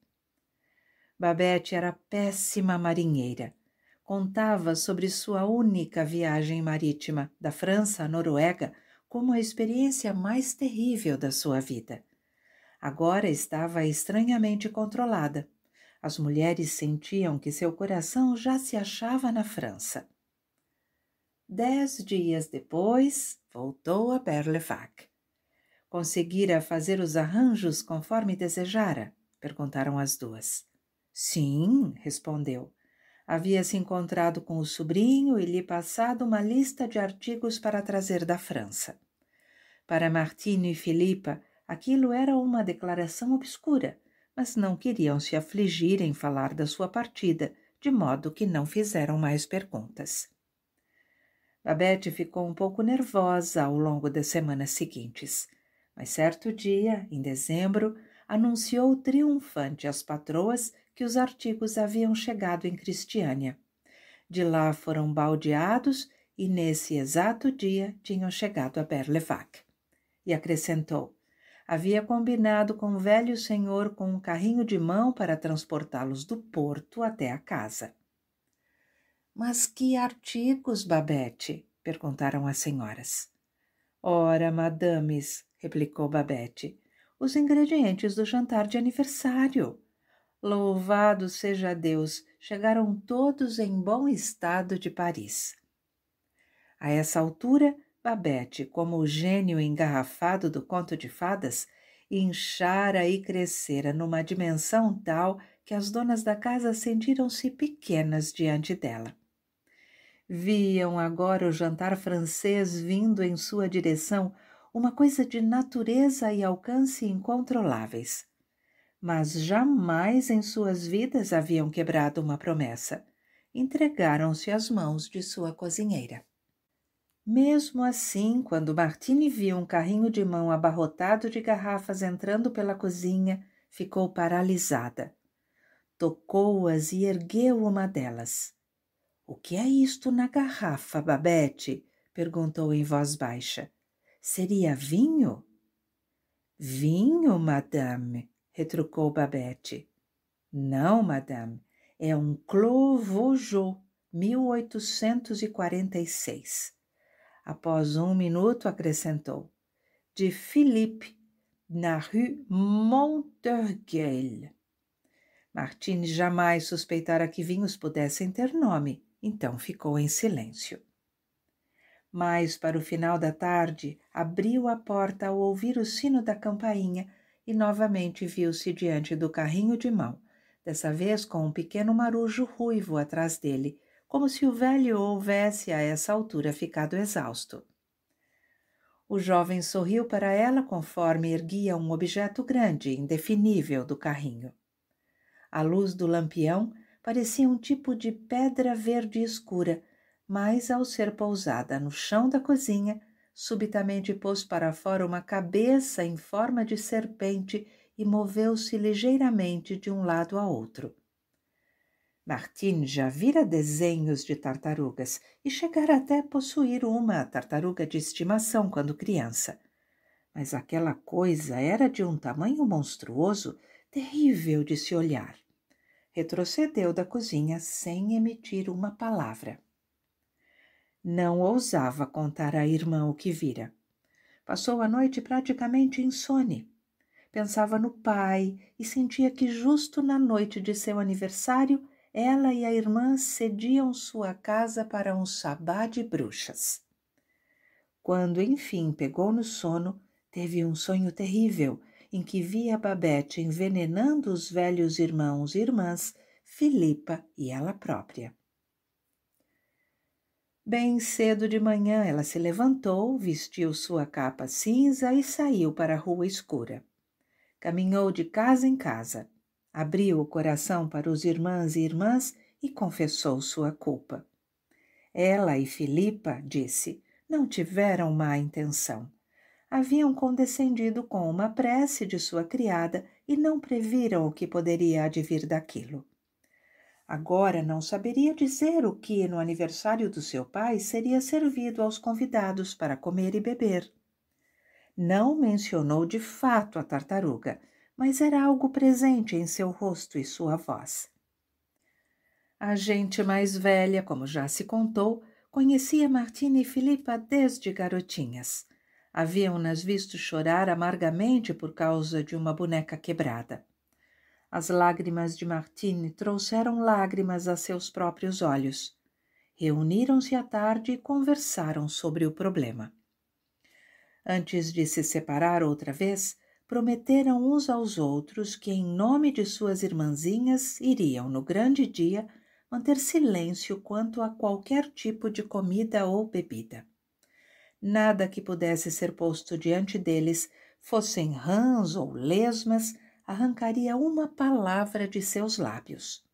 Babette era péssima marinheira. Contava sobre sua única viagem marítima, da França à Noruega, como a experiência mais terrível da sua vida. Agora estava estranhamente controlada. As mulheres sentiam que seu coração já se achava na França. 10 dias depois, voltou a Berlevac. Conseguira fazer os arranjos conforme desejara? Perguntaram as duas. Sim, respondeu. Havia se encontrado com o sobrinho e lhe passado uma lista de artigos para trazer da França. Para Martine e Filipa, aquilo era uma declaração obscura, mas não queriam se afligir em falar da sua partida, de modo que não fizeram mais perguntas. Babette ficou um pouco nervosa ao longo das semanas seguintes, mas certo dia, em dezembro, anunciou triunfante às patroas que os artigos haviam chegado em Cristiânia. De lá foram baldeados e nesse exato dia tinham chegado a Berlevac. E acrescentou: havia combinado com o velho senhor com um carrinho de mão para transportá-los do porto até a casa. Mas que artigos, Babette? Perguntaram as senhoras. Ora, madames, replicou Babette, os ingredientes do jantar de aniversário. Louvado seja Deus, chegaram todos em bom estado de Paris. A essa altura, Babette, como o gênio engarrafado do conto de fadas, inchara e crescera numa dimensão tal que as donas da casa sentiram-se pequenas diante dela. Viam agora o jantar francês vindo em sua direção, uma coisa de natureza e alcance incontroláveis. Mas jamais em suas vidas haviam quebrado uma promessa. Entregaram-se às mãos de sua cozinheira. Mesmo assim, quando Martine viu um carrinho de mão abarrotado de garrafas entrando pela cozinha, ficou paralisada. Tocou-as e ergueu uma delas. — O que é isto na garrafa, Babette? Perguntou em voz baixa. — Seria vinho? — Vinho, madame, retrucou Babette. — Não, madame, é um Clos Vougeot, 1846. Após um minuto, acrescentou: de Philippe, na rue Montorgueil. Martine jamais suspeitara que vinhos pudessem ter nome, então ficou em silêncio. Mas, para o final da tarde, abriu a porta ao ouvir o sino da campainha e novamente viu-se diante do carrinho de mão, dessa vez com um pequeno marujo ruivo atrás dele, como se o velho houvesse a essa altura ficado exausto. O jovem sorriu para ela conforme erguia um objeto grande, indefinível, do carrinho. A luz do lampião parecia um tipo de pedra verde escura, mas ao ser pousada no chão da cozinha, subitamente pôs para fora uma cabeça em forma de serpente e moveu-se ligeiramente de um lado a outro. Martine já vira desenhos de tartarugas e chegara até a possuir uma tartaruga de estimação quando criança. Mas aquela coisa era de um tamanho monstruoso, terrível de se olhar. Retrocedeu da cozinha sem emitir uma palavra. Não ousava contar à irmã o que vira. Passou a noite praticamente insone. Pensava no pai e sentia que justo na noite de seu aniversário ela e a irmã cediam sua casa para um sabá de bruxas. Quando, enfim, pegou no sono, teve um sonho terrível, em que via Babette envenenando os velhos irmãos e irmãs, Filipa e ela própria. Bem cedo de manhã ela se levantou, vestiu sua capa cinza e saiu para a rua escura. Caminhou de casa em casa. Abriu o coração para os irmãos e irmãs e confessou sua culpa. Ela e Filipa, disse, não tiveram má intenção. Haviam condescendido com uma prece de sua criada e não previram o que poderia advir daquilo. Agora não saberia dizer o que, no aniversário do seu pai, seria servido aos convidados para comer e beber. Não mencionou de fato a tartaruga, mas era algo presente em seu rosto e sua voz. A gente mais velha, como já se contou, conhecia Martine e Filipa desde garotinhas. Haviam-nas visto chorar amargamente por causa de uma boneca quebrada. As lágrimas de Martine trouxeram lágrimas a seus próprios olhos. Reuniram-se à tarde e conversaram sobre o problema. Antes de se separar outra vez, prometeram uns aos outros que, em nome de suas irmãzinhas, iriam, no grande dia, manter silêncio quanto a qualquer tipo de comida ou bebida. Nada que pudesse ser posto diante deles, fossem rãs ou lesmas, arrancaria uma palavra de seus lábios.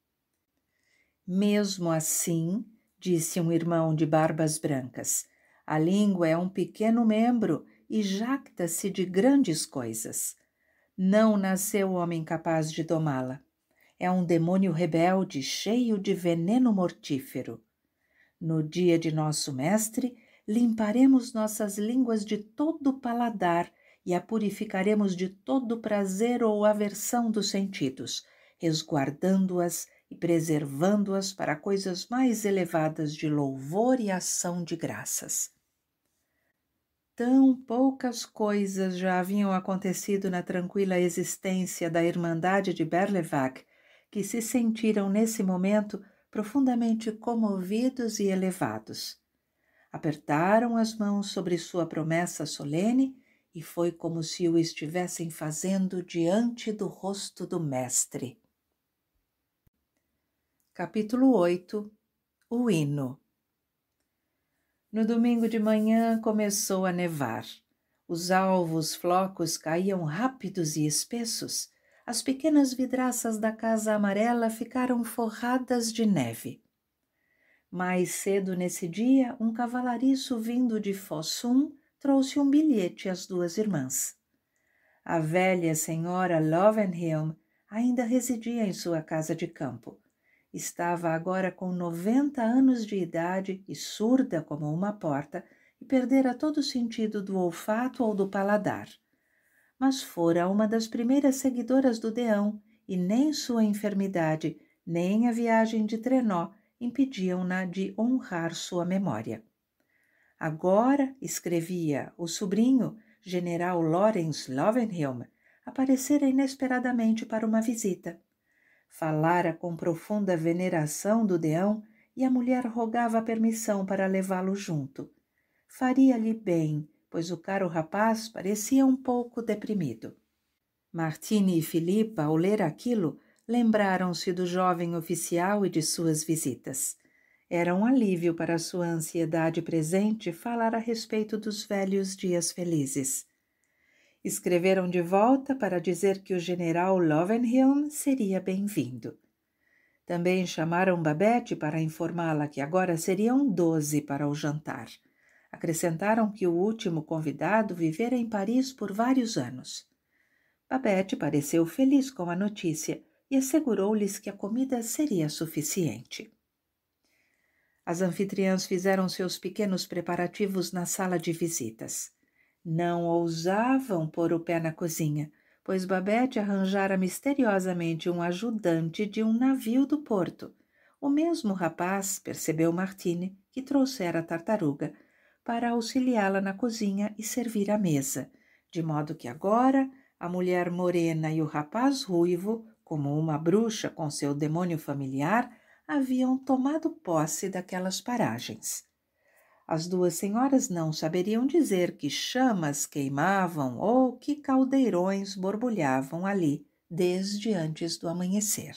Mesmo assim, disse um irmão de barbas brancas. A língua é um pequeno membro e jacta-se de grandes coisas. Não nasceu homem capaz de domá-la. É um demônio rebelde, cheio de veneno mortífero. No dia de nosso mestre, limparemos nossas línguas de todo paladar e a purificaremos de todo prazer ou aversão dos sentidos, resguardando-as e preservando-as para coisas mais elevadas de louvor e ação de graças. Tão poucas coisas já haviam acontecido na tranquila existência da Irmandade de Berlevac que se sentiram nesse momento profundamente comovidos e elevados. Apertaram as mãos sobre sua promessa solene e foi como se o estivessem fazendo diante do rosto do Mestre. Capítulo 8. O hino. No domingo de manhã começou a nevar. Os alvos flocos caíam rápidos e espessos. As pequenas vidraças da casa amarela ficaram forradas de neve. Mais cedo nesse dia, um cavalariço vindo de Fossum trouxe um bilhete às duas irmãs. A velha senhora Lovenhelm ainda residia em sua casa de campo. Estava agora com 90 anos de idade e surda como uma porta e perdera todo o sentido do olfato ou do paladar. Mas fora uma das primeiras seguidoras do Deão e nem sua enfermidade, nem a viagem de trenó impediam-na de honrar sua memória. Agora, escrevia o sobrinho, general Lawrence Lovenhelm, aparecera inesperadamente para uma visita. Falara com profunda veneração do Deão e a mulher rogava permissão para levá-lo junto. Faria-lhe bem, pois o caro rapaz parecia um pouco deprimido. Martini e Filipa, ao ler aquilo, lembraram-se do jovem oficial e de suas visitas. Era um alívio para sua ansiedade presente falar a respeito dos velhos dias felizes. Escreveram de volta para dizer que o general Lovenhelm seria bem-vindo. Também chamaram Babette para informá-la que agora seriam 12 para o jantar. Acrescentaram que o último convidado vivera em Paris por vários anos. Babette pareceu feliz com a notícia e assegurou-lhes que a comida seria suficiente. As anfitriãs fizeram seus pequenos preparativos na sala de visitas. Não ousavam pôr o pé na cozinha, pois Babette arranjara misteriosamente um ajudante de um navio do porto. O mesmo rapaz, percebeu Martine, que trouxera a tartaruga, para auxiliá-la na cozinha e servir a mesa, de modo que agora a mulher morena e o rapaz ruivo, como uma bruxa com seu demônio familiar, haviam tomado posse daquelas paragens. As duas senhoras não saberiam dizer que chamas queimavam ou que caldeirões borbulhavam ali desde antes do amanhecer.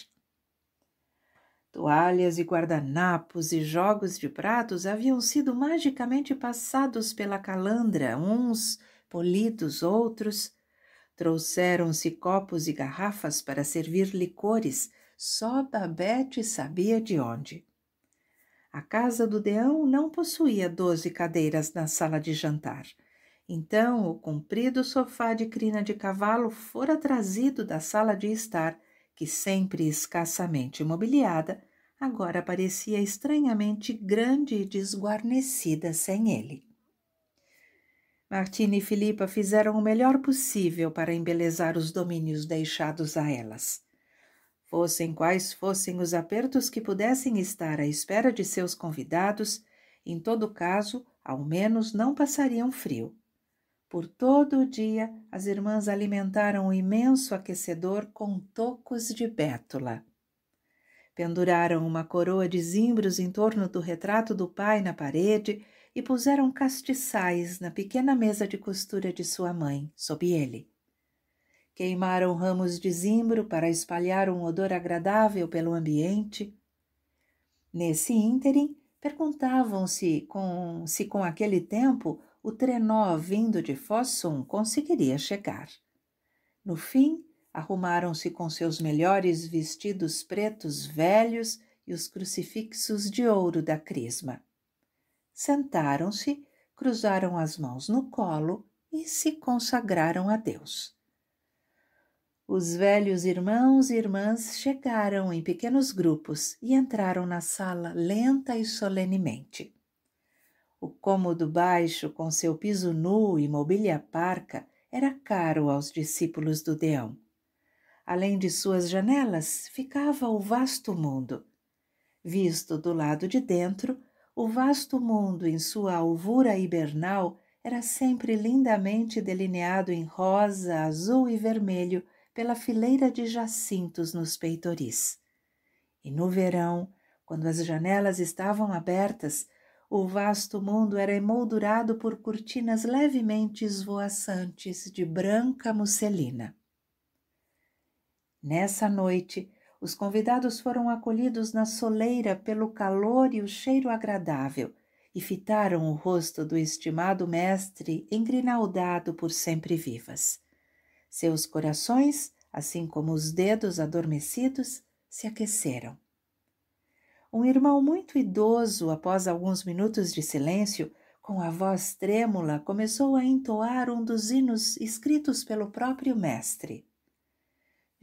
Toalhas e guardanapos e jogos de pratos haviam sido magicamente passados pela calandra, uns polidos, outros. Trouxeram-se copos e garrafas para servir licores, só Babette sabia de onde. A casa do Deão não possuía 12 cadeiras na sala de jantar. Então, o comprido sofá de crina de cavalo fora trazido da sala de estar, que sempre escassamente mobiliada, agora parecia estranhamente grande e desguarnecida sem ele. Martini e Filipa fizeram o melhor possível para embelezar os domínios deixados a elas. Fossem quais fossem os apertos que pudessem estar à espera de seus convidados, em todo caso, ao menos não passariam frio. Por todo o dia, as irmãs alimentaram o imenso aquecedor com tocos de bétula. Penduraram uma coroa de zimbros em torno do retrato do pai na parede e puseram castiçais na pequena mesa de costura de sua mãe, sob ele. Queimaram ramos de zimbro para espalhar um odor agradável pelo ambiente. Nesse ínterim, perguntavam-se se com aquele tempo o trenó vindo de Fossum conseguiria chegar. No fim, arrumaram-se com seus melhores vestidos pretos velhos e os crucifixos de ouro da crisma. Sentaram-se, cruzaram as mãos no colo e se consagraram a Deus. Os velhos irmãos e irmãs chegaram em pequenos grupos e entraram na sala lenta e solenemente. O cômodo baixo, com seu piso nu e mobília parca, era caro aos discípulos do Deão. Além de suas janelas, ficava o vasto mundo. Visto do lado de dentro, o vasto mundo em sua alvura hibernal era sempre lindamente delineado em rosa, azul e vermelho pela fileira de jacintos nos peitoris. E no verão, quando as janelas estavam abertas, o vasto mundo era emoldurado por cortinas levemente esvoaçantes de branca musselina. Nessa noite, os convidados foram acolhidos na soleira pelo calor e o cheiro agradável e fitaram o rosto do estimado mestre engrinaldado por sempre vivas. Seus corações, assim como os dedos adormecidos, se aqueceram. Um irmão muito idoso, após alguns minutos de silêncio, com a voz trêmula, começou a entoar um dos hinos escritos pelo próprio mestre.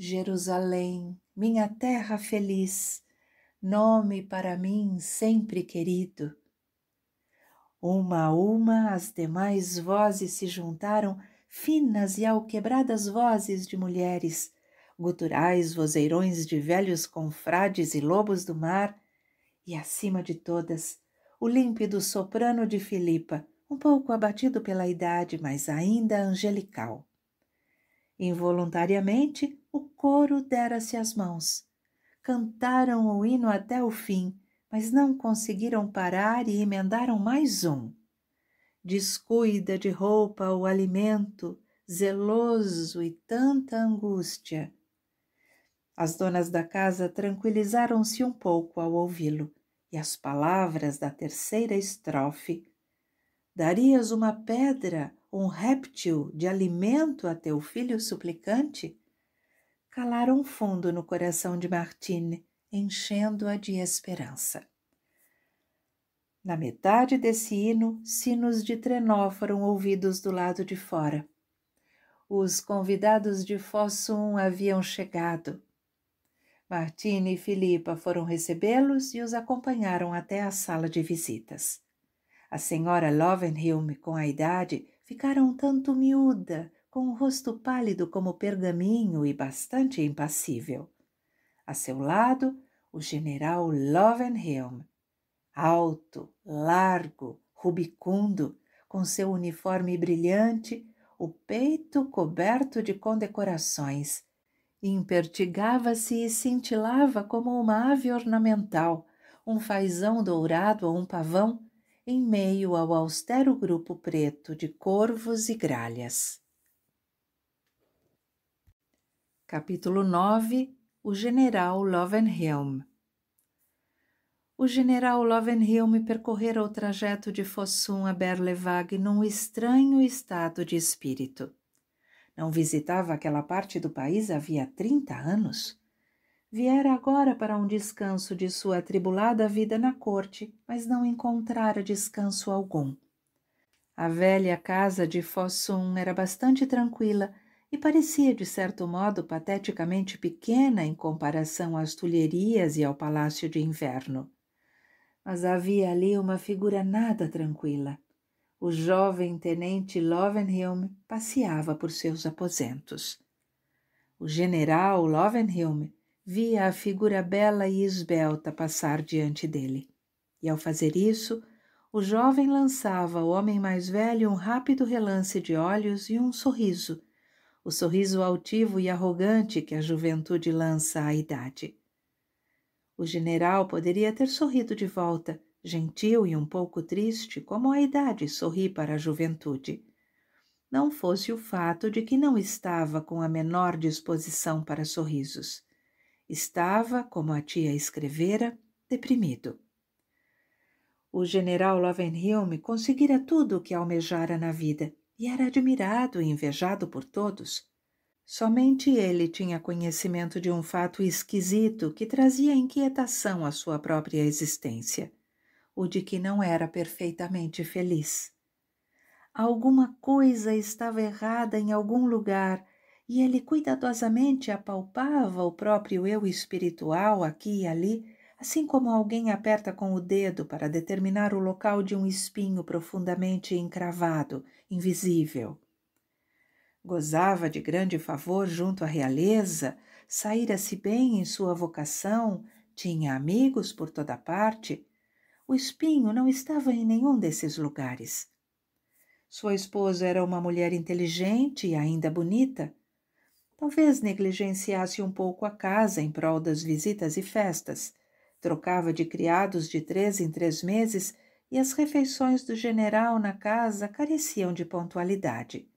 Jerusalém, minha terra feliz, nome para mim sempre querido. Uma a uma, as demais vozes se juntaram, finas e alquebradas vozes de mulheres, guturais vozeirões de velhos confrades e lobos do mar, e, acima de todas, o límpido soprano de Filipa, um pouco abatido pela idade, mas ainda angelical. Involuntariamente, o coro dera-se as mãos. Cantaram o hino até o fim, mas não conseguiram parar e emendaram mais um. Descuida de roupa o alimento, zeloso e tanta angústia. As donas da casa tranquilizaram-se um pouco ao ouvi-lo, e as palavras da terceira estrofe: darias uma pedra, um réptil de alimento a teu filho suplicante? Calaram fundo no coração de Martine, enchendo-a de esperança. Na metade desse hino, sinos de trenó foram ouvidos do lado de fora. Os convidados de Fossum haviam chegado. Martine e Filipa foram recebê-los e os acompanharam até a sala de visitas. A senhora Lovenheim, com a idade, ficara um tanto miúda, com o rosto pálido como pergaminho e bastante impassível. A seu lado, o general Lovenheim, alto, largo, rubicundo, com seu uniforme brilhante, o peito coberto de condecorações, impertigava-se e cintilava como uma ave ornamental, um fazão dourado ou um pavão, em meio ao austero grupo preto de corvos e gralhas. Capítulo 9. O general Lovenheim. O general Lovenheim percorrera o trajeto de Fossum a Berlevag num estranho estado de espírito. Não visitava aquela parte do país havia 30 anos. Viera agora para um descanso de sua atribulada vida na corte, mas não encontrara descanso algum. A velha casa de Fossum era bastante tranquila e parecia, de certo modo, pateticamente pequena em comparação às tulherias e ao palácio de inverno. Mas havia ali uma figura nada tranquila. O jovem tenente Lovenheim passeava por seus aposentos. O general Lovenheim via a figura bela e esbelta passar diante dele. E, ao fazer isso, o jovem lançava ao homem mais velho um rápido relance de olhos e um sorriso, o sorriso altivo e arrogante que a juventude lança à idade. O general poderia ter sorrido de volta, gentil e um pouco triste, como a idade sorri para a juventude. Não fosse o fato de que não estava com a menor disposição para sorrisos. Estava, como a tia escrevera, deprimido. O general Lovenheim conseguira tudo o que almejara na vida e era admirado e invejado por todos. Somente ele tinha conhecimento de um fato esquisito que trazia inquietação à sua própria existência, o de que não era perfeitamente feliz. Alguma coisa estava errada em algum lugar e ele cuidadosamente apalpava o próprio eu espiritual aqui e ali, assim como alguém aperta com o dedo para determinar o local de um espinho profundamente encravado, invisível. Gozava de grande favor junto à realeza, saíra-se bem em sua vocação, tinha amigos por toda parte. O espinho não estava em nenhum desses lugares. Sua esposa era uma mulher inteligente e ainda bonita. Talvez negligenciasse um pouco a casa em prol das visitas e festas. Trocava de criados de 3 em 3 meses e as refeições do general na casa careciam de pontualidade.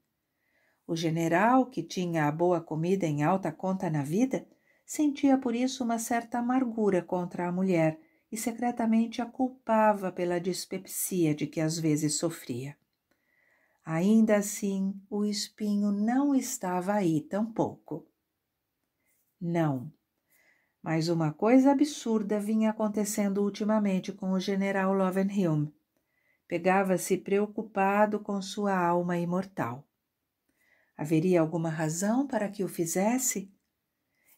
O general, que tinha a boa comida em alta conta na vida, sentia por isso uma certa amargura contra a mulher e secretamente a culpava pela dispepsia de que às vezes sofria. Ainda assim, o espinho não estava aí tampouco. Não, mas uma coisa absurda vinha acontecendo ultimamente com o general Lovenheim. Pegava-se preocupado com sua alma imortal. Haveria alguma razão para que o fizesse?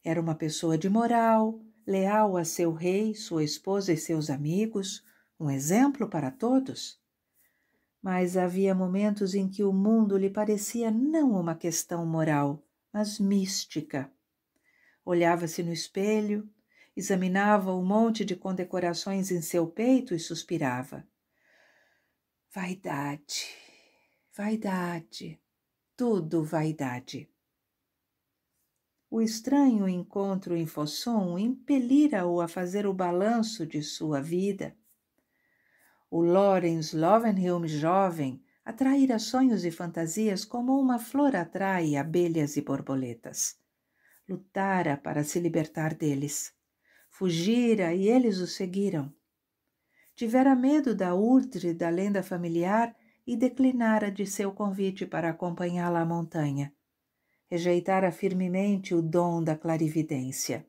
Era uma pessoa de moral, leal a seu rei, sua esposa e seus amigos, um exemplo para todos. Mas havia momentos em que o mundo lhe parecia não uma questão moral, mas mística. Olhava-se no espelho, examinava o monte de condecorações em seu peito e suspirava. Vaidade, vaidade, tudo vaidade. O estranho encontro em Fossum impelira-o a fazer o balanço de sua vida. O Lawrence Lovenheim jovem atraíra sonhos e fantasias como uma flor atrai abelhas e borboletas. Lutara para se libertar deles. Fugira e eles o seguiram. Tivera medo da urtre da lenda familiar e declinara de seu convite para acompanhá-la à montanha. Rejeitara firmemente o dom da clarividência.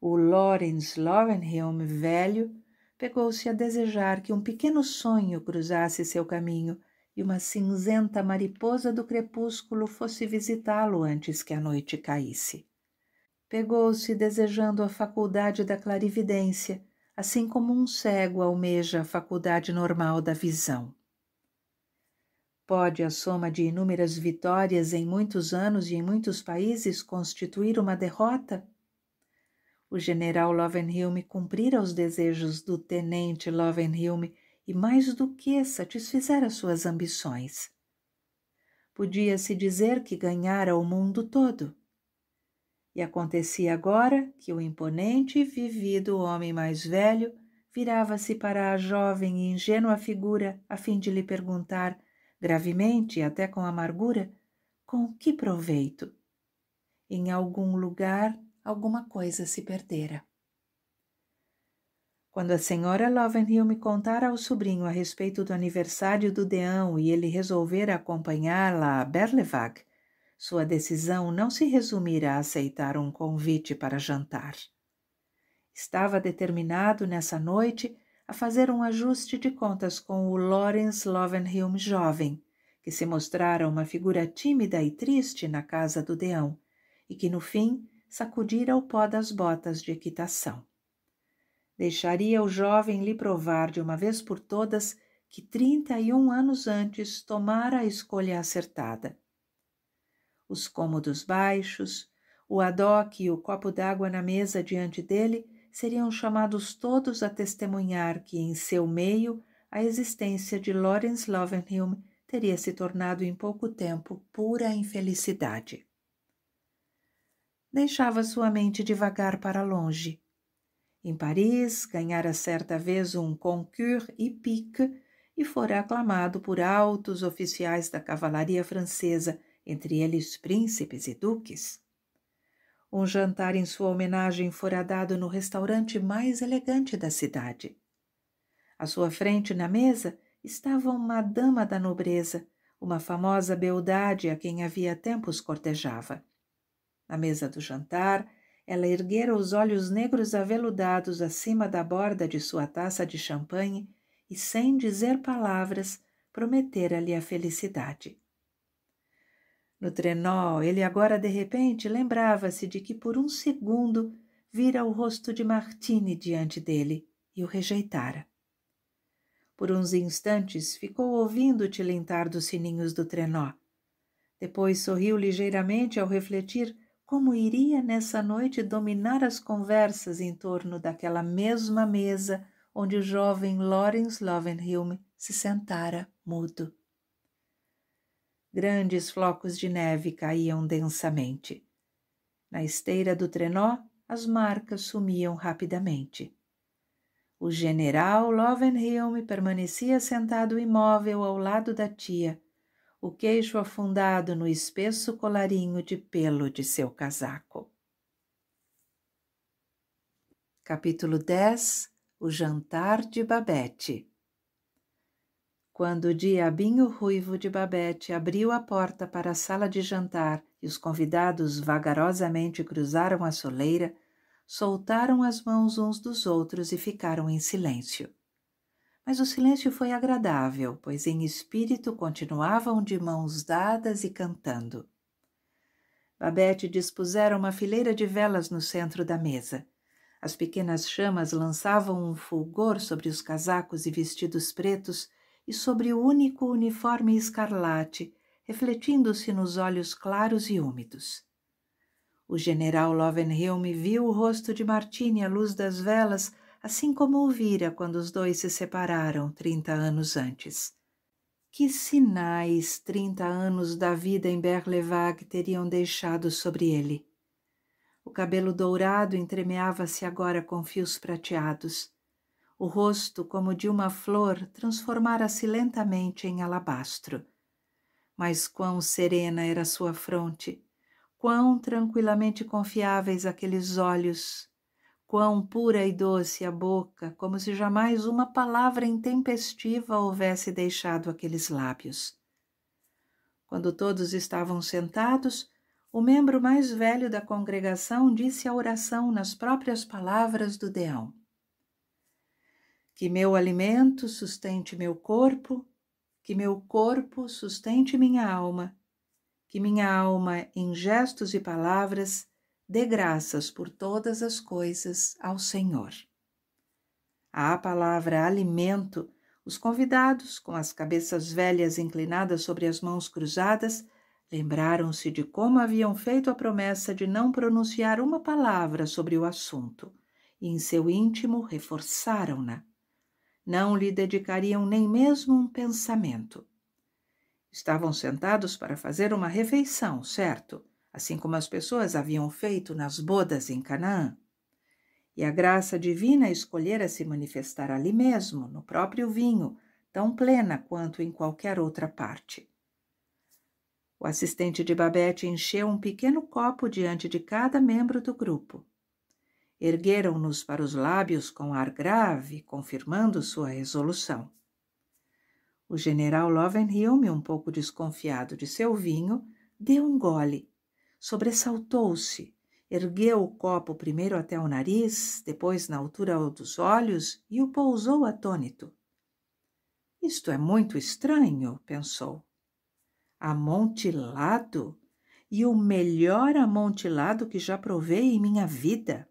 O Lawrence Lovenheim velho pegou-se a desejar que um pequeno sonho cruzasse seu caminho e uma cinzenta mariposa do crepúsculo fosse visitá-lo antes que a noite caísse. Pegou-se desejando a faculdade da clarividência, assim como um cego almeja a faculdade normal da visão. Pode a soma de inúmeras vitórias em muitos anos e em muitos países constituir uma derrota? O general Lovenheim cumprira os desejos do tenente Lovenheim e, mais do que, satisfizera suas ambições. Podia-se dizer que ganhara o mundo todo. E acontecia agora que o imponente e vivido homem mais velho virava-se para a jovem e ingênua figura a fim de lhe perguntar, gravemente e até com amargura, com que proveito? Em algum lugar, alguma coisa se perdera. Quando a senhora Lovenhill me contara ao sobrinho a respeito do aniversário do deão e ele resolvera acompanhá-la a Berlevag, sua decisão não se resumira a aceitar um convite para jantar. Estava determinado nessa noite a fazer um ajuste de contas com o Lawrence Lovenheim jovem, que se mostrara uma figura tímida e triste na casa do deão e que, no fim, sacudira o pó das botas de equitação. Deixaria o jovem lhe provar de uma vez por todas que 31 anos antes tomara a escolha acertada. Os cômodos baixos, o adoque e o copo d'água na mesa diante dele seriam chamados todos a testemunhar que em seu meio a existência de Lawrence Lovenheim teria se tornado em pouco tempo pura infelicidade. Deixava sua mente devagar para longe. Em Paris, ganhara certa vez um concours hippique e fora aclamado por altos oficiais da cavalaria francesa, entre eles príncipes e duques. Um jantar em sua homenagem fora dado no restaurante mais elegante da cidade. À sua frente, na mesa, estava uma dama da nobreza, uma famosa beldade a quem havia tempos cortejava. Na mesa do jantar, ela erguera os olhos negros aveludados acima da borda de sua taça de champanhe e, sem dizer palavras, prometera-lhe a felicidade. No trenó, ele agora de repente lembrava-se de que por um segundo vira o rosto de Martini diante dele e o rejeitara. Por uns instantes ficou ouvindo o tilintar dos sininhos do trenó. Depois sorriu ligeiramente ao refletir como iria nessa noite dominar as conversas em torno daquela mesma mesa onde o jovem Lawrence Lovenheim se sentara mudo. Grandes flocos de neve caíam densamente. Na esteira do trenó, as marcas sumiam rapidamente. O general Lovenheim permanecia sentado imóvel ao lado da tia, o queixo afundado no espesso colarinho de pelo de seu casaco. Capítulo 10. O jantar de Babette. Quando o diabinho ruivo de Babette abriu a porta para a sala de jantar e os convidados vagarosamente cruzaram a soleira, soltaram as mãos uns dos outros e ficaram em silêncio. Mas o silêncio foi agradável, pois em espírito continuavam de mãos dadas e cantando. Babette dispusera uma fileira de velas no centro da mesa. As pequenas chamas lançavam um fulgor sobre os casacos e vestidos pretos e sobre o único uniforme escarlate, refletindo-se nos olhos claros e úmidos. O general Lovenheim viu o rosto de Martini à luz das velas, assim como o vira quando os dois se separaram 30 anos antes. Que sinais 30 anos da vida em Berlevague teriam deixado sobre ele? O cabelo dourado entremeava-se agora com fios prateados. O rosto, como de uma flor, transformara-se lentamente em alabastro. Mas quão serena era sua fronte! Quão tranquilamente confiáveis aqueles olhos, quão pura e doce a boca, como se jamais uma palavra intempestiva houvesse deixado aqueles lábios. Quando todos estavam sentados, o membro mais velho da congregação disse a oração nas próprias palavras do deão. Que meu alimento sustente meu corpo, que meu corpo sustente minha alma, que minha alma, em gestos e palavras, dê graças por todas as coisas ao Senhor. À palavra alimento, os convidados, com as cabeças velhas inclinadas sobre as mãos cruzadas, lembraram-se de como haviam feito a promessa de não pronunciar uma palavra sobre o assunto, e em seu íntimo reforçaram-na. Não lhe dedicariam nem mesmo um pensamento. Estavam sentados para fazer uma refeição, certo? Assim como as pessoas haviam feito nas bodas em Canaã. E a graça divina escolhera se manifestar ali mesmo, no próprio vinho, tão plena quanto em qualquer outra parte. O assistente de Babette encheu um pequeno copo diante de cada membro do grupo. Ergueram-nos para os lábios com ar grave, confirmando sua resolução. O general Lovenheim, um pouco desconfiado de seu vinho, deu um gole, sobressaltou-se, ergueu o copo primeiro até o nariz, depois na altura dos olhos e o pousou atônito. Isto é muito estranho, pensou. Amontilado? E o melhor amontilado que já provei em minha vida.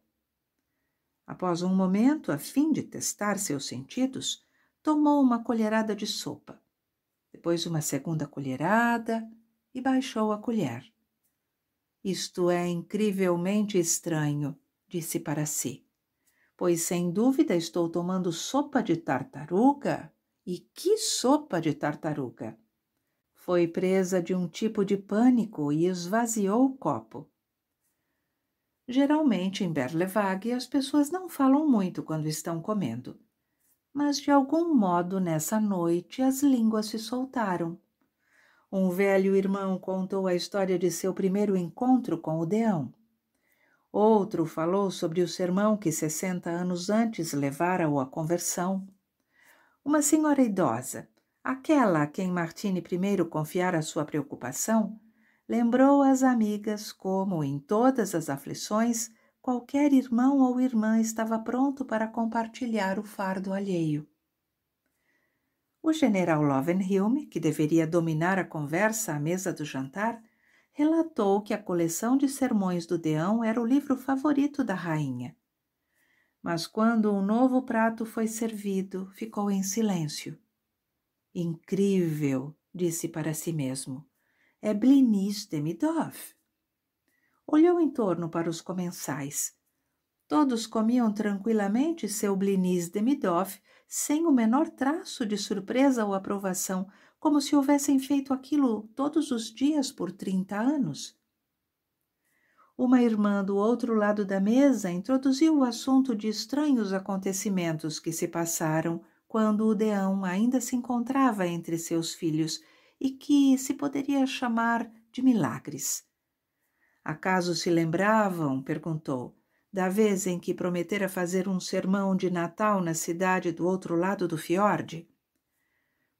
Após um momento, a fim de testar seus sentidos, tomou uma colherada de sopa, depois uma segunda colherada e baixou a colher. Isto é incrivelmente estranho, disse para si, pois sem dúvida estou tomando sopa de tartaruga. E que sopa de tartaruga! Foi presa de um tipo de pânico e esvaziou o copo. Geralmente em Berlevague as pessoas não falam muito quando estão comendo. Mas de algum modo nessa noite as línguas se soltaram. Um velho irmão contou a história de seu primeiro encontro com o deão. Outro falou sobre o sermão que 60 anos antes levara-o à conversão. Uma senhora idosa, aquela a quem Martini primeiro confiara sua preocupação, lembrou às amigas como, em todas as aflições, qualquer irmão ou irmã estava pronto para compartilhar o fardo alheio. O general Lovenheim, que deveria dominar a conversa à mesa do jantar, relatou que a coleção de sermões do deão era o livro favorito da rainha. Mas quando um novo prato foi servido, ficou em silêncio. Incrível, disse para si mesmo. É blinis Demidov. Olhou em torno para os comensais. Todos comiam tranquilamente seu blinis Demidov, sem o menor traço de surpresa ou aprovação, como se houvessem feito aquilo todos os dias por 30 anos. Uma irmã do outro lado da mesa introduziu o assunto de estranhos acontecimentos que se passaram quando o deão ainda se encontrava entre seus filhos e que se poderia chamar de milagres. Acaso se lembravam, perguntou, da vez em que prometera fazer um sermão de Natal na cidade do outro lado do fiorde?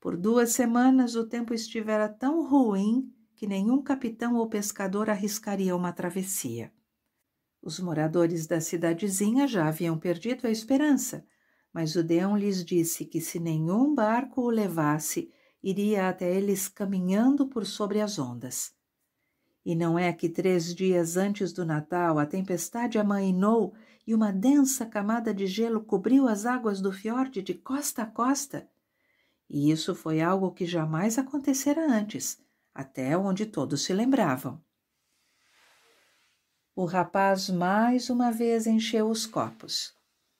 Por 2 semanas o tempo estivera tão ruim que nenhum capitão ou pescador arriscaria uma travessia. Os moradores da cidadezinha já haviam perdido a esperança, mas o deão lhes disse que se nenhum barco o levasse, iria até eles caminhando por sobre as ondas. E não é que 3 dias antes do Natal a tempestade amainou e uma densa camada de gelo cobriu as águas do fiorde de costa a costa? E isso foi algo que jamais acontecera antes, até onde todos se lembravam. O rapaz mais uma vez encheu os copos.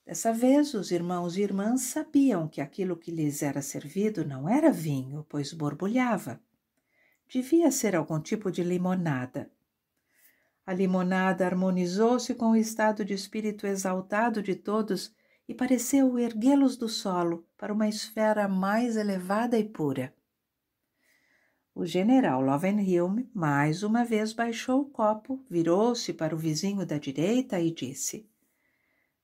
Dessa vez, os irmãos e irmãs sabiam que aquilo que lhes era servido não era vinho, pois borbulhava. Devia ser algum tipo de limonada. A limonada harmonizou-se com o estado de espírito exaltado de todos e pareceu erguê-los do solo para uma esfera mais elevada e pura. O general Lovenheim mais uma vez baixou o copo, virou-se para o vizinho da direita e disse: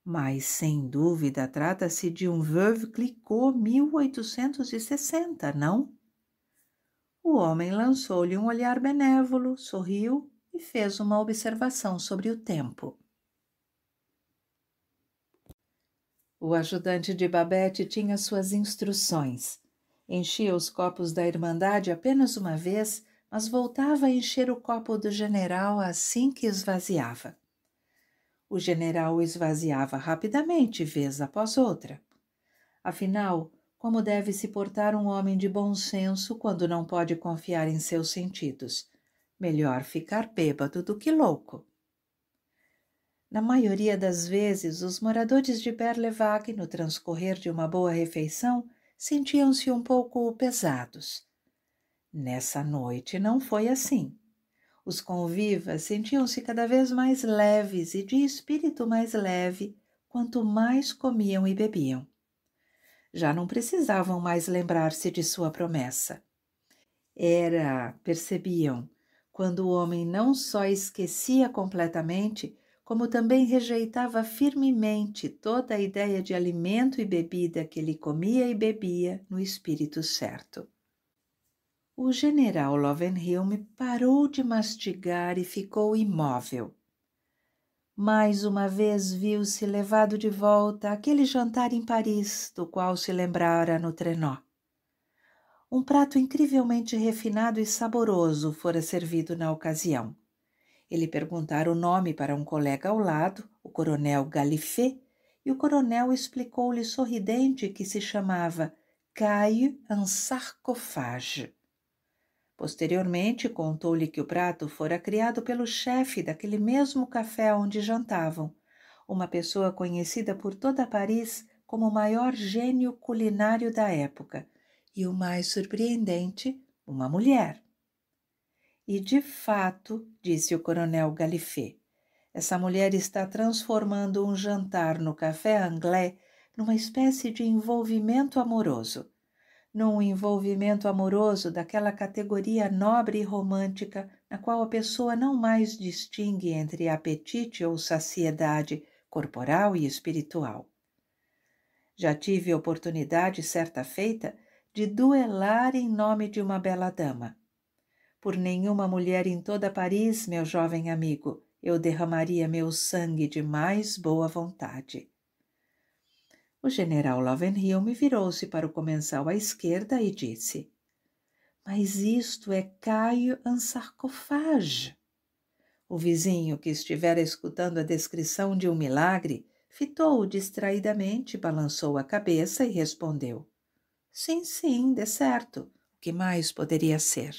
Mas, sem dúvida, trata-se de um Veuve Clicquot 1860, não? O homem lançou-lhe um olhar benévolo, sorriu e fez uma observação sobre o tempo. O ajudante de Babette tinha suas instruções. Enchia os copos da Irmandade apenas uma vez, mas voltava a encher o copo do general assim que esvaziava. O general o esvaziava rapidamente, vez após outra. Afinal, como deve se portar um homem de bom senso quando não pode confiar em seus sentidos? Melhor ficar bêbado do que louco. Na maioria das vezes, os moradores de Berlevag, no transcorrer de uma boa refeição, sentiam-se um pouco pesados. Nessa noite não foi assim. Os convivas sentiam-se cada vez mais leves e de espírito mais leve quanto mais comiam e bebiam. Já não precisavam mais lembrar-se de sua promessa. Era, percebiam, quando o homem não só esquecia completamente, como também rejeitava firmemente toda a ideia de alimento e bebida que ele comia e bebia no espírito certo. O general Lovenheim parou de mastigar e ficou imóvel. Mais uma vez viu-se levado de volta àquele jantar em Paris, do qual se lembrara no trenó. Um prato incrivelmente refinado e saboroso fora servido na ocasião. Ele perguntara o nome para um colega ao lado, o coronel Gallifet, e o coronel explicou-lhe sorridente que se chamava Caille en Sarcophage. Posteriormente, contou-lhe que o prato fora criado pelo chefe daquele mesmo café onde jantavam, uma pessoa conhecida por toda Paris como o maior gênio culinário da época, e o mais surpreendente, uma mulher. E, de fato, disse o coronel Gallifet, essa mulher está transformando um jantar no café anglais numa espécie de envolvimento amoroso. Num envolvimento amoroso daquela categoria nobre e romântica na qual a pessoa não mais distingue entre apetite ou saciedade corporal e espiritual. Já tive oportunidade, certa feita, de duelar em nome de uma bela dama. Por nenhuma mulher em toda Paris, meu jovem amigo, eu derramaria meu sangue de mais boa vontade. O general Lovenheim virou-se para o comensal à esquerda e disse: Mas isto é caio en sarcophage. O vizinho, que estivera escutando a descrição de um milagre, fitou-o distraidamente, balançou a cabeça e respondeu: Sim, sim, de certo. O que mais poderia ser?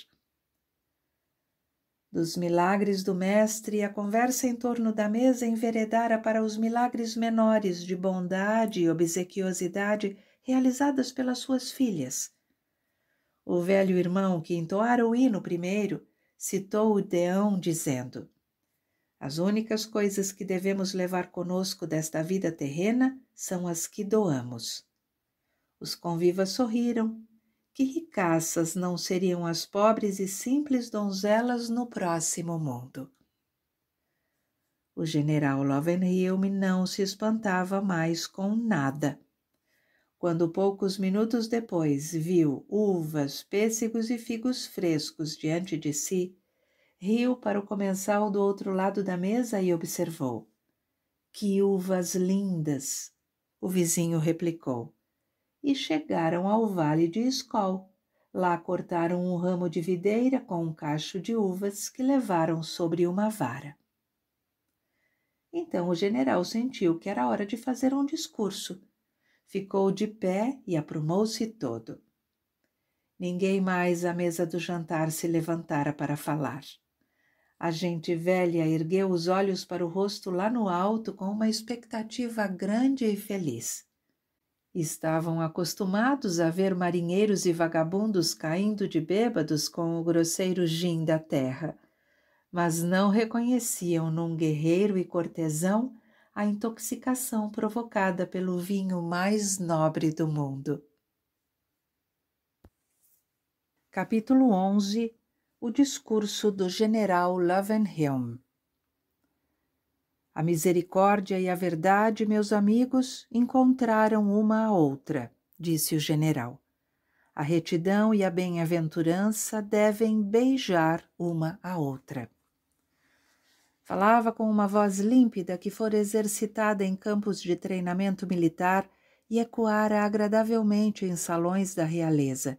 Dos milagres do mestre, a conversa em torno da mesa enveredara para os milagres menores de bondade e obsequiosidade realizadas pelas suas filhas. O velho irmão, que entoara o hino primeiro, citou o deão dizendo: As únicas coisas que devemos levar conosco desta vida terrena são as que doamos. Os convivas sorriram. Que ricaças não seriam as pobres e simples donzelas no próximo mundo? O general Lovenheim não se espantava mais com nada. Quando poucos minutos depois viu uvas, pêssegos e figos frescos diante de si, riu para o comensal do outro lado da mesa e observou: Que uvas lindas! O vizinho replicou. E chegaram ao vale de Escol. Lá cortaram um ramo de videira com um cacho de uvas que levaram sobre uma vara. Então o general sentiu que era hora de fazer um discurso. Ficou de pé e aprumou-se todo. Ninguém mais à mesa do jantar se levantara para falar. A gente velha ergueu os olhos para o rosto lá no alto com uma expectativa grande e feliz. Estavam acostumados a ver marinheiros e vagabundos caindo de bêbados com o grosseiro gin da terra, mas não reconheciam num guerreiro e cortesão a intoxicação provocada pelo vinho mais nobre do mundo. Capítulo 11. O discurso do general Lovenheim. A misericórdia e a verdade, meus amigos, encontraram uma a outra, disse o general. A retidão e a bem-aventurança devem beijar uma a outra. Falava com uma voz límpida que fora exercitada em campos de treinamento militar e ecoara agradavelmente em salões da realeza.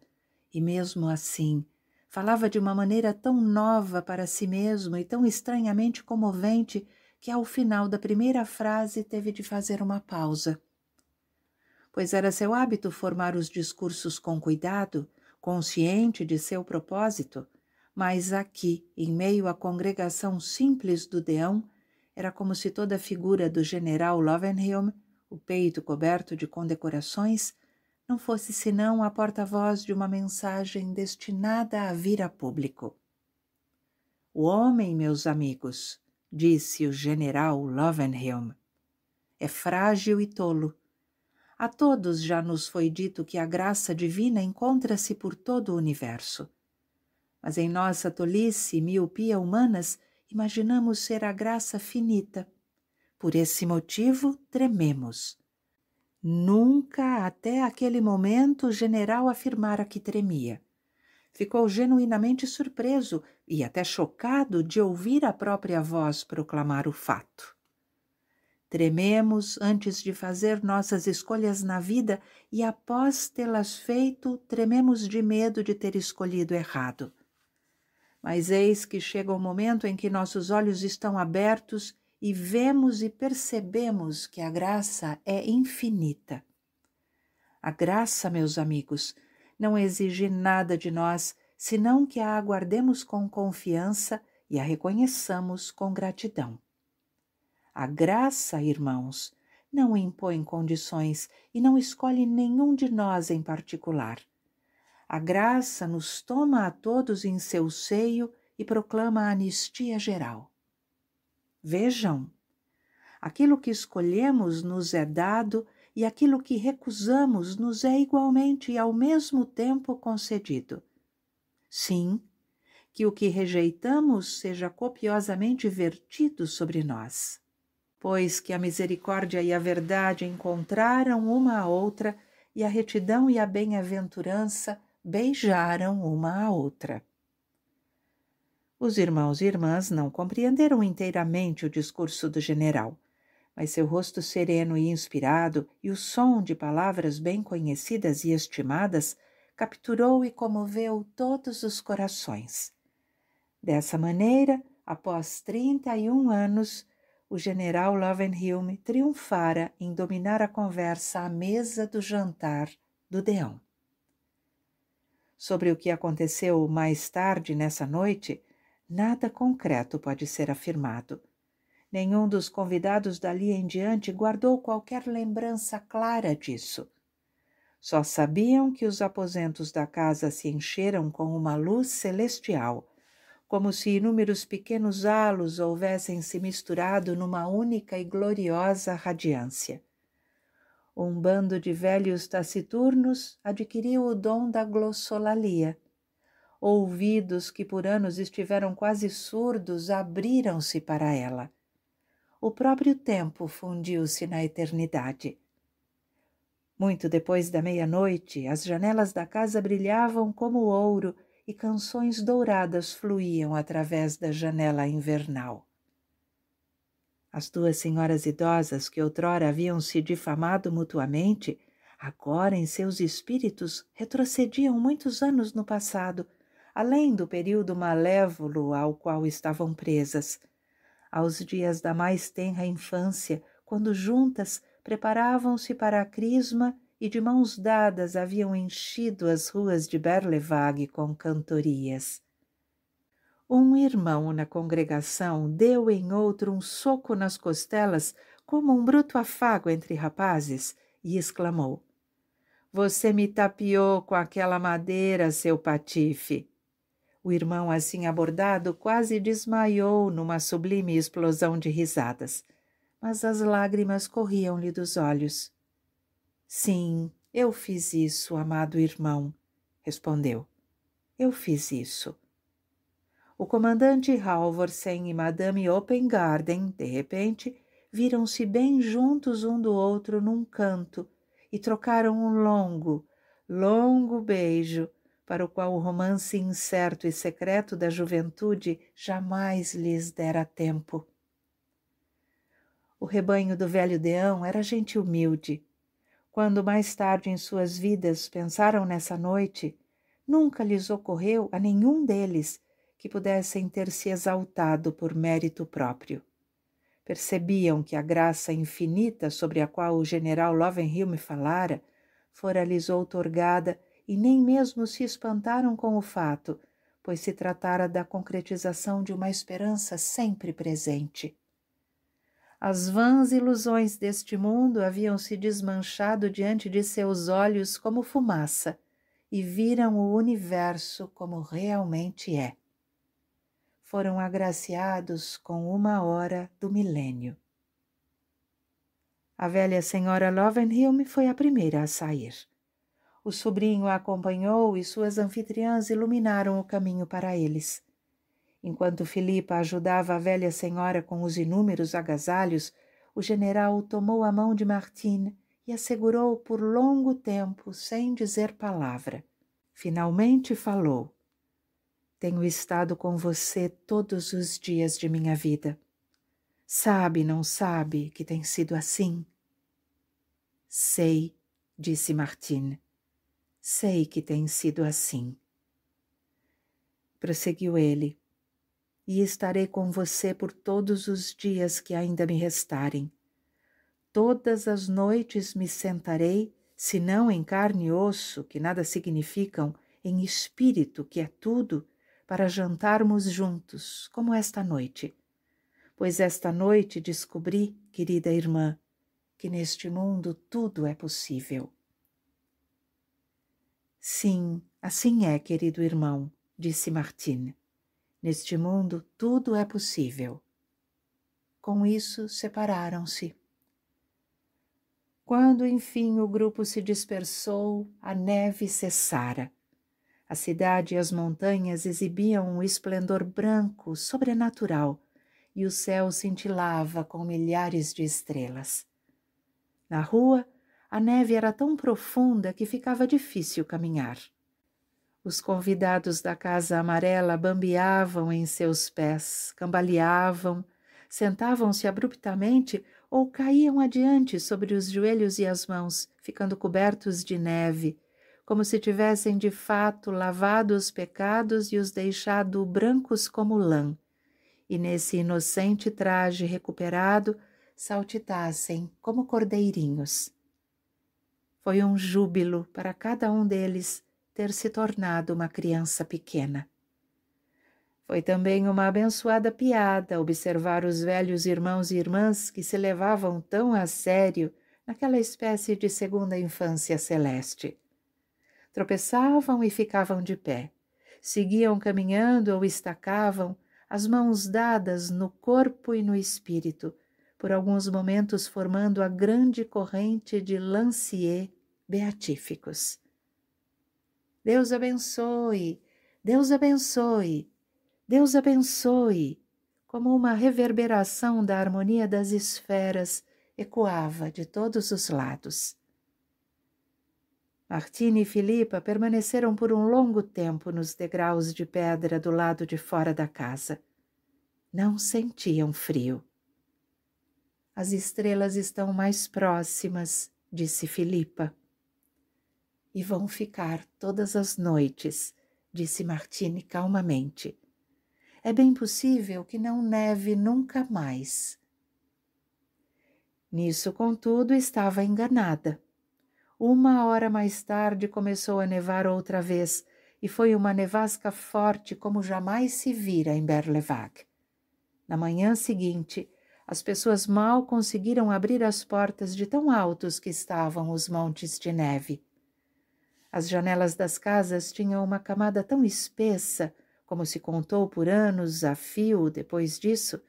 E mesmo assim, falava de uma maneira tão nova para si mesmo e tão estranhamente comovente que ao final da primeira frase teve de fazer uma pausa. Pois era seu hábito formar os discursos com cuidado, consciente de seu propósito, mas aqui, em meio à congregação simples do deão, era como se toda a figura do general Lovenheim, o peito coberto de condecorações, não fosse senão a porta-voz de uma mensagem destinada a vir a público. O homem, meus amigos, disse o general Lovenheim, é frágil e tolo. A todos já nos foi dito que a graça divina encontra-se por todo o universo. Mas em nossa tolice e miopia humanas, imaginamos ser a graça finita. Por esse motivo, trememos. Nunca até aquele momento o general afirmara que tremia. Ficou genuinamente surpreso e até chocado de ouvir a própria voz proclamar o fato. Trememos antes de fazer nossas escolhas na vida e, após tê-las feito, trememos de medo de ter escolhido errado. Mas eis que chega o momento em que nossos olhos estão abertos e vemos e percebemos que a graça é infinita. A graça, meus amigos, não exige nada de nós, senão que a aguardemos com confiança e a reconheçamos com gratidão. A graça, irmãos, não impõe condições e não escolhe nenhum de nós em particular. A graça nos toma a todos em seu seio e proclama a anistia geral. Vejam, aquilo que escolhemos nos é dado e aquilo que recusamos nos é igualmente e ao mesmo tempo concedido. Sim, que o que rejeitamos seja copiosamente vertido sobre nós. Pois que a misericórdia e a verdade encontraram uma a outra, e a retidão e a bem-aventurança beijaram uma à outra. Os irmãos e irmãs não compreenderam inteiramente o discurso do general, mas seu rosto sereno e inspirado e o som de palavras bem conhecidas e estimadas capturou e comoveu todos os corações. Dessa maneira, após 31 anos, o general Lovenheim triunfara em dominar a conversa à mesa do jantar do Deão. Sobre o que aconteceu mais tarde nessa noite, nada concreto pode ser afirmado. Nenhum dos convidados dali em diante guardou qualquer lembrança clara disso. Só sabiam que os aposentos da casa se encheram com uma luz celestial, como se inúmeros pequenos halos houvessem se misturado numa única e gloriosa radiância. Um bando de velhos taciturnos adquiriu o dom da glossolalia. Ouvidos que por anos estiveram quase surdos abriram-se para ela. O próprio tempo fundiu-se na eternidade. Muito depois da meia-noite, as janelas da casa brilhavam como ouro e canções douradas fluíam através da janela invernal. As duas senhoras idosas que outrora haviam se difamado mutuamente, agora em seus espíritos retrocediam muitos anos no passado, além do período malévolo ao qual estavam presas, aos dias da mais tenra infância, quando juntas preparavam-se para a crisma e de mãos dadas haviam enchido as ruas de Berlevag com cantorias. Um irmão na congregação deu em outro um soco nas costelas como um bruto afago entre rapazes e exclamou: "Você me tapeou com aquela madeira, seu patife!" O irmão assim abordado quase desmaiou numa sublime explosão de risadas, mas as lágrimas corriam-lhe dos olhos. "Sim, eu fiz isso, amado irmão", respondeu. "Eu fiz isso." O comandante Halvorsen e Madame Oppengarden, de repente, viram-se bem juntos um do outro num canto e trocaram um longo, longo beijo, para o qual o romance incerto e secreto da juventude jamais lhes dera tempo. O rebanho do velho Deão era gente humilde. Quando mais tarde em suas vidas pensaram nessa noite, nunca lhes ocorreu a nenhum deles que pudessem ter se exaltado por mérito próprio. Percebiam que a graça infinita sobre a qual o general Lovenheim falara fora-lhes outorgada e nem mesmo se espantaram com o fato, pois se tratara da concretização de uma esperança sempre presente. As vãs ilusões deste mundo haviam se desmanchado diante de seus olhos como fumaça e viram o universo como realmente é. Foram agraciados com uma hora do milênio. A velha senhora Lovenheim foi a primeira a sair. O sobrinho a acompanhou e suas anfitriãs iluminaram o caminho para eles. Enquanto Filipa ajudava a velha senhora com os inúmeros agasalhos, o general tomou a mão de Martine e a segurou por longo tempo sem dizer palavra. Finalmente falou: "Tenho estado com você todos os dias de minha vida. Sabe, não sabe, que tem sido assim?" "Sei", disse Martine. "Sei que tem sido assim." Prosseguiu ele. "E estarei com você por todos os dias que ainda me restarem. Todas as noites me sentarei, se não em carne e osso, que nada significam, em espírito, que é tudo, para jantarmos juntos, como esta noite. Pois esta noite descobri, querida irmã, que neste mundo tudo é possível." "Sim, assim é, querido irmão", disse Martine. "Neste mundo tudo é possível." Com isso separaram-se. Quando, enfim, o grupo se dispersou, a neve cessara. A cidade e as montanhas exibiam um esplendor branco, sobrenatural, e o céu cintilava com milhares de estrelas. Na rua, a neve era tão profunda que ficava difícil caminhar. Os convidados da Casa Amarela bambeavam em seus pés, cambaleavam, sentavam-se abruptamente ou caíam adiante sobre os joelhos e as mãos, ficando cobertos de neve, como se tivessem de fato lavado os pecados e os deixado brancos como lã, e nesse inocente traje recuperado saltitassem como cordeirinhos. Foi um júbilo para cada um deles ter se tornado uma criança pequena. Foi também uma abençoada piada observar os velhos irmãos e irmãs que se levavam tão a sério naquela espécie de segunda infância celeste. Tropeçavam e ficavam de pé, seguiam caminhando ou estacavam, as mãos dadas no corpo e no espírito, por alguns momentos formando a grande corrente de lanciers beatíficos. Deus abençoe, Deus abençoe, Deus abençoe, como uma reverberação da harmonia das esferas ecoava de todos os lados. Martini e Filipa permaneceram por um longo tempo nos degraus de pedra do lado de fora da casa. Não sentiam frio. As estrelas estão mais próximas, disse Filipa. E vão ficar todas as noites, disse Martini calmamente. É bem possível que não neve nunca mais. Nisso, contudo, estava enganada. 1 hora mais tarde começou a nevar outra vez, e foi uma nevasca forte como jamais se vira em Berlevac. Na manhã seguinte, as pessoas mal conseguiram abrir as portas de tão altos que estavam os montes de neve. As janelas das casas tinham uma camada tão espessa, como se contou por anos a fio depois disso,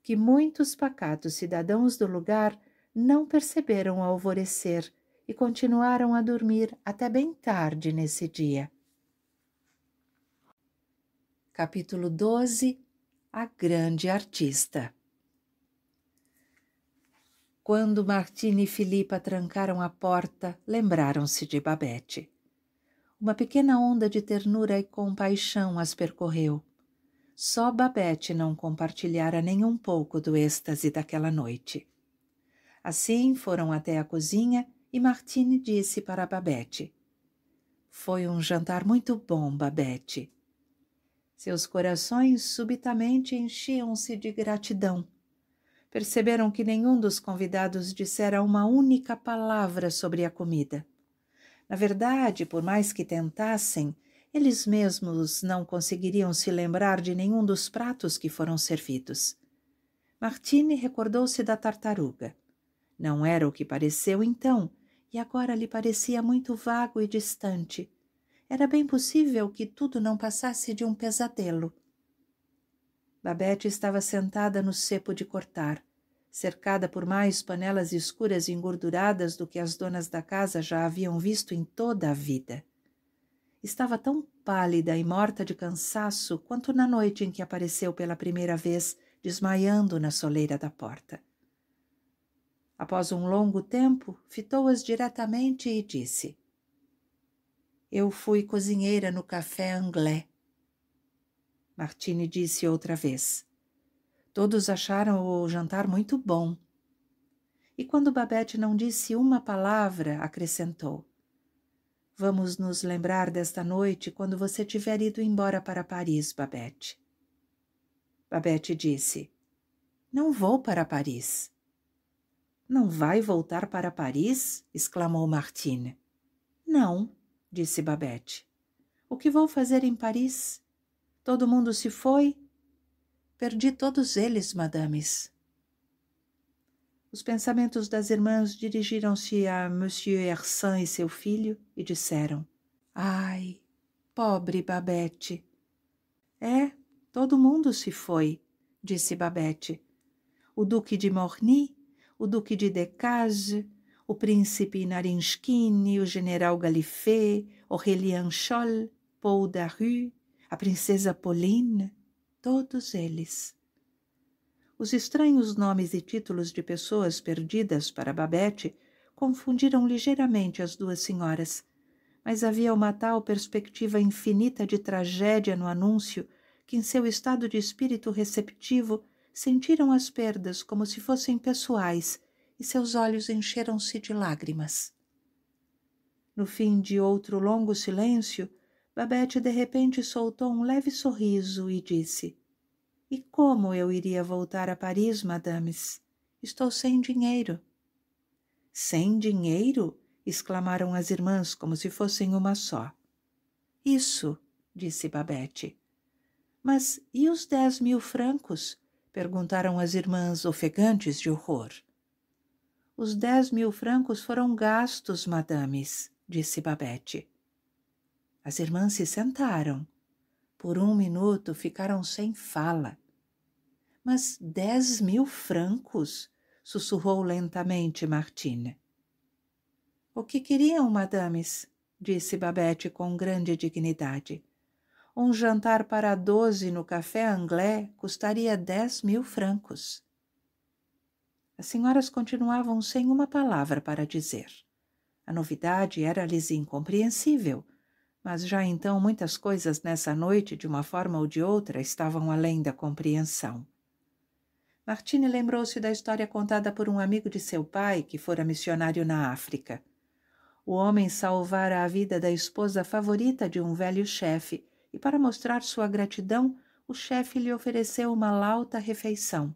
que muitos pacatos cidadãos do lugar não perceberam o alvorecer e continuaram a dormir até bem tarde nesse dia. Capítulo 12. A grande artista. Quando Martini e Filipa trancaram a porta, lembraram-se de Babette. Uma pequena onda de ternura e compaixão as percorreu. Só Babette não compartilhara nem um pouco do êxtase daquela noite. Assim foram até a cozinha e Martini disse para Babette: "Foi um jantar muito bom, Babette." Seus corações subitamente enchiam-se de gratidão. Perceberam que nenhum dos convidados dissera uma única palavra sobre a comida. Na verdade, por mais que tentassem, eles mesmos não conseguiriam se lembrar de nenhum dos pratos que foram servidos. Martini recordou-se da tartaruga. Não era o que pareceu então, e agora lhe parecia muito vago e distante. Era bem possível que tudo não passasse de um pesadelo. Babette estava sentada no cepo de cortar, cercada por mais panelas escuras e engorduradas do que as donas da casa já haviam visto em toda a vida. Estava tão pálida e morta de cansaço quanto na noite em que apareceu pela primeira vez, desmaiando na soleira da porta. Após um longo tempo, fitou-as diretamente e disse: "Eu fui cozinheira no café Anglais." Martini disse outra vez: "Todos acharam o jantar muito bom." E quando Babette não disse uma palavra, acrescentou: "Vamos nos lembrar desta noite quando você tiver ido embora para Paris, Babette." Babette disse: "Não vou para Paris." "Não vai voltar para Paris?" exclamou Martini. "Não," disse Babette. "O que vou fazer em Paris? Todo mundo se foi? Perdi todos eles, madames." Os pensamentos das irmãs dirigiram-se a Monsieur Hersan e seu filho e disseram: "Ai, pobre Babette." "É, todo mundo se foi," disse Babette. "O duque de Morny, o duque de Decazes, o príncipe Narinskine, o general Gallifet, Aurélien Scholl, Paul Daru, a princesa Pauline, todos eles." Os estranhos nomes e títulos de pessoas perdidas para Babette confundiram ligeiramente as duas senhoras, mas havia uma tal perspectiva infinita de tragédia no anúncio que, em seu estado de espírito receptivo, sentiram as perdas como se fossem pessoais e seus olhos encheram-se de lágrimas. No fim de outro longo silêncio, Babette de repente soltou um leve sorriso e disse: "E como eu iria voltar a Paris, madames? Estou sem dinheiro." "Sem dinheiro?" exclamaram as irmãs como se fossem uma só. "Isso", disse Babette. "Mas e os 10.000 francos?" perguntaram as irmãs ofegantes de horror. "Os 10.000 francos foram gastos, madames", disse Babette. As irmãs se sentaram. Por um minuto ficaram sem fala. "Mas 10.000 francos?" sussurrou lentamente Martine. "O que queriam, madames?" disse Babette com grande dignidade. "Um jantar para 12 no café anglais custaria 10.000 francos." As senhoras continuavam sem uma palavra para dizer. A novidade era-lhes incompreensível, mas já então muitas coisas nessa noite, de uma forma ou de outra, estavam além da compreensão. Martine lembrou-se da história contada por um amigo de seu pai, que fora missionário na África. O homem salvara a vida da esposa favorita de um velho chefe, e para mostrar sua gratidão, o chefe lhe ofereceu uma lauta refeição.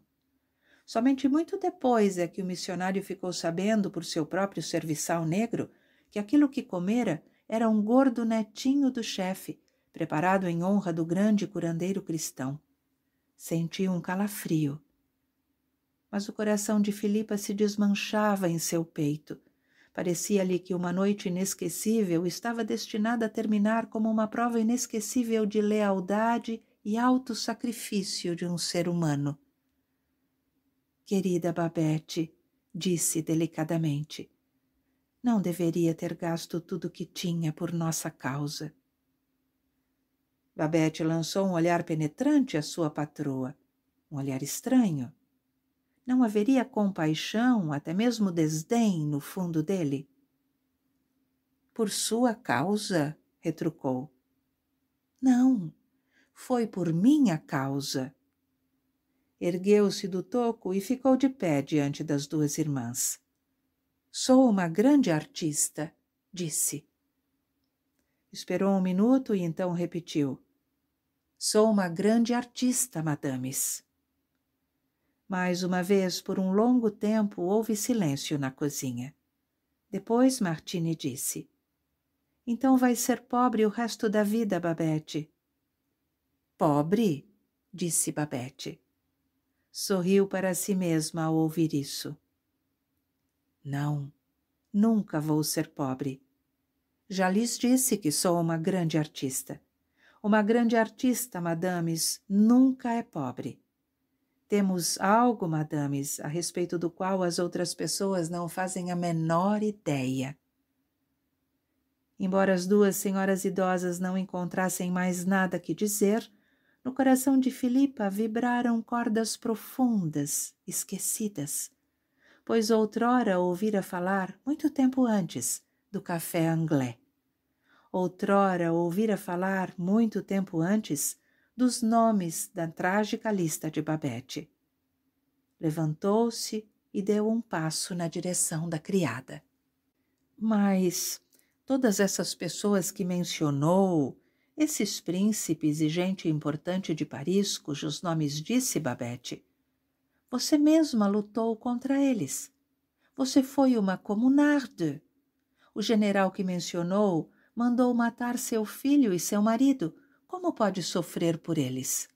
Somente muito depois é que o missionário ficou sabendo, por seu próprio serviçal negro, que aquilo que comera era um gordo netinho do chefe, preparado em honra do grande curandeiro cristão. Sentiu um calafrio. Mas o coração de Filipa se desmanchava em seu peito. Parecia-lhe que uma noite inesquecível estava destinada a terminar como uma prova inesquecível de lealdade e autossacrifício de um ser humano. "Querida Babette", disse delicadamente, "não deveria ter gasto tudo o que tinha por nossa causa." Babette lançou um olhar penetrante à sua patroa, um olhar estranho. Não haveria compaixão, até mesmo desdém, no fundo dele? "Por sua causa?" retrucou. "Não, foi por minha causa." Ergueu-se do toco e ficou de pé diante das duas irmãs. "Sou uma grande artista", disse. Esperou um minuto e então repetiu: "Sou uma grande artista, madames." Mais uma vez, por um longo tempo, houve silêncio na cozinha. Depois Martine disse: "Então vai ser pobre o resto da vida, Babette." "Pobre?" disse Babette. Sorriu para si mesma ao ouvir isso. "Não, nunca vou ser pobre. Já lhes disse que sou uma grande artista. Uma grande artista, madames, nunca é pobre. Temos algo, madames, a respeito do qual as outras pessoas não fazem a menor ideia." Embora as duas senhoras idosas não encontrassem mais nada que dizer, no coração de Filipa vibraram cordas profundas, esquecidas, pois outrora ouvira falar, muito tempo antes, do café anglais. Outrora ouvira falar, muito tempo antes, dos nomes da trágica lista de Babette. Levantou-se e deu um passo na direção da criada. "Mas todas essas pessoas que mencionou, esses príncipes e gente importante de Paris, cujos nomes disse Babette, você mesma lutou contra eles. Você foi uma communarde. O general que mencionou mandou matar seu filho e seu marido. Como pode sofrer por eles?"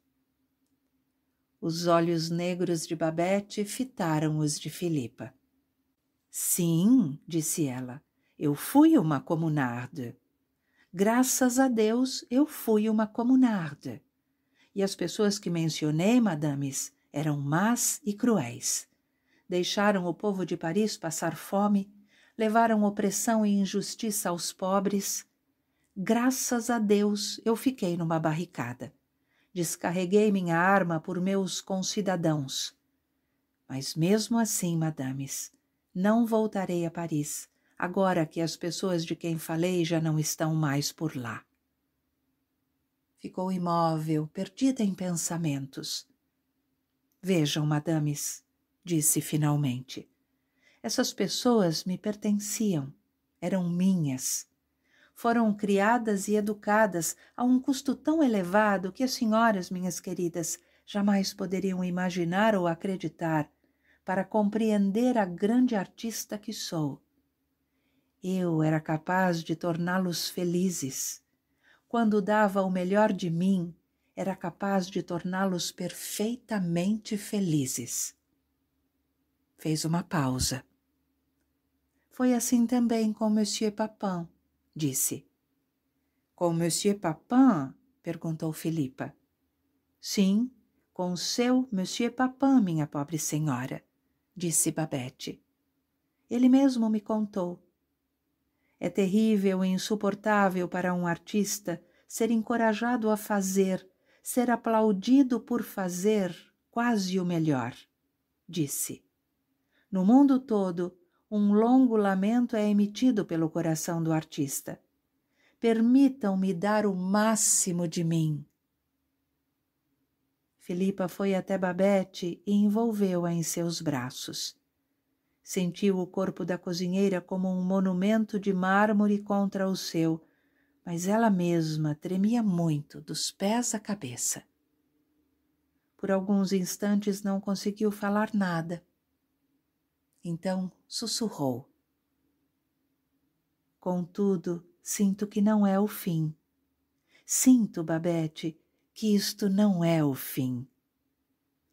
Os olhos negros de Babette fitaram os de Filipa. "Sim", disse ela, "eu fui uma communarde. Graças a Deus, eu fui uma communarde. E as pessoas que mencionei, madames, eram más e cruéis. Deixaram o povo de Paris passar fome, levaram opressão e injustiça aos pobres. Graças a Deus, eu fiquei numa barricada. Descarreguei minha arma por meus concidadãos. Mas mesmo assim, madames, Não voltarei a Paris, agora que as pessoas de quem falei já não estão mais por lá. Ficou imóvel, perdida em pensamentos. Vejam, madames, disse finalmente. Essas pessoas me pertenciam, eram minhas. Foram criadas e educadas a um custo tão elevado que as senhoras, minhas queridas, jamais poderiam imaginar ou acreditar para compreender a grande artista que sou. Eu era capaz de torná-los felizes. Quando dava o melhor de mim, era capaz de torná-los perfeitamente felizes. Fez uma pausa. Foi assim também com Monsieur Papin, disse. Com Monsieur Papin? Perguntou Filipa. Sim, com seu Monsieur Papin, minha pobre senhora, disse Babette. Ele mesmo me contou. É terrível e insuportável para um artista ser encorajado a fazer, ser aplaudido por fazer quase o melhor, disse. No mundo todo, um longo lamento é emitido pelo coração do artista. Permitam-me dar o máximo de mim. Filipa foi até Babette e envolveu-a em seus braços. Sentiu o corpo da cozinheira como um monumento de mármore contra o seu, mas ela mesma tremia muito, dos pés à cabeça. Por alguns instantes não conseguiu falar nada. Então sussurrou. Contudo, sinto que não é o fim. Sinto, Babette, que isto não é o fim.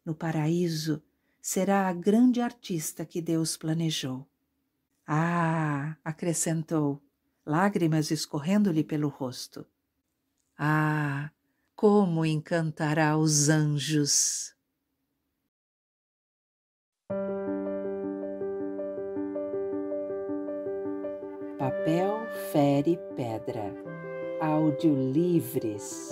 No paraíso, será a grande artista que Deus planejou. Ah, acrescentou, lágrimas escorrendo-lhe pelo rosto. Ah, como encantará os anjos! Papel fere pedra. Audiolivres.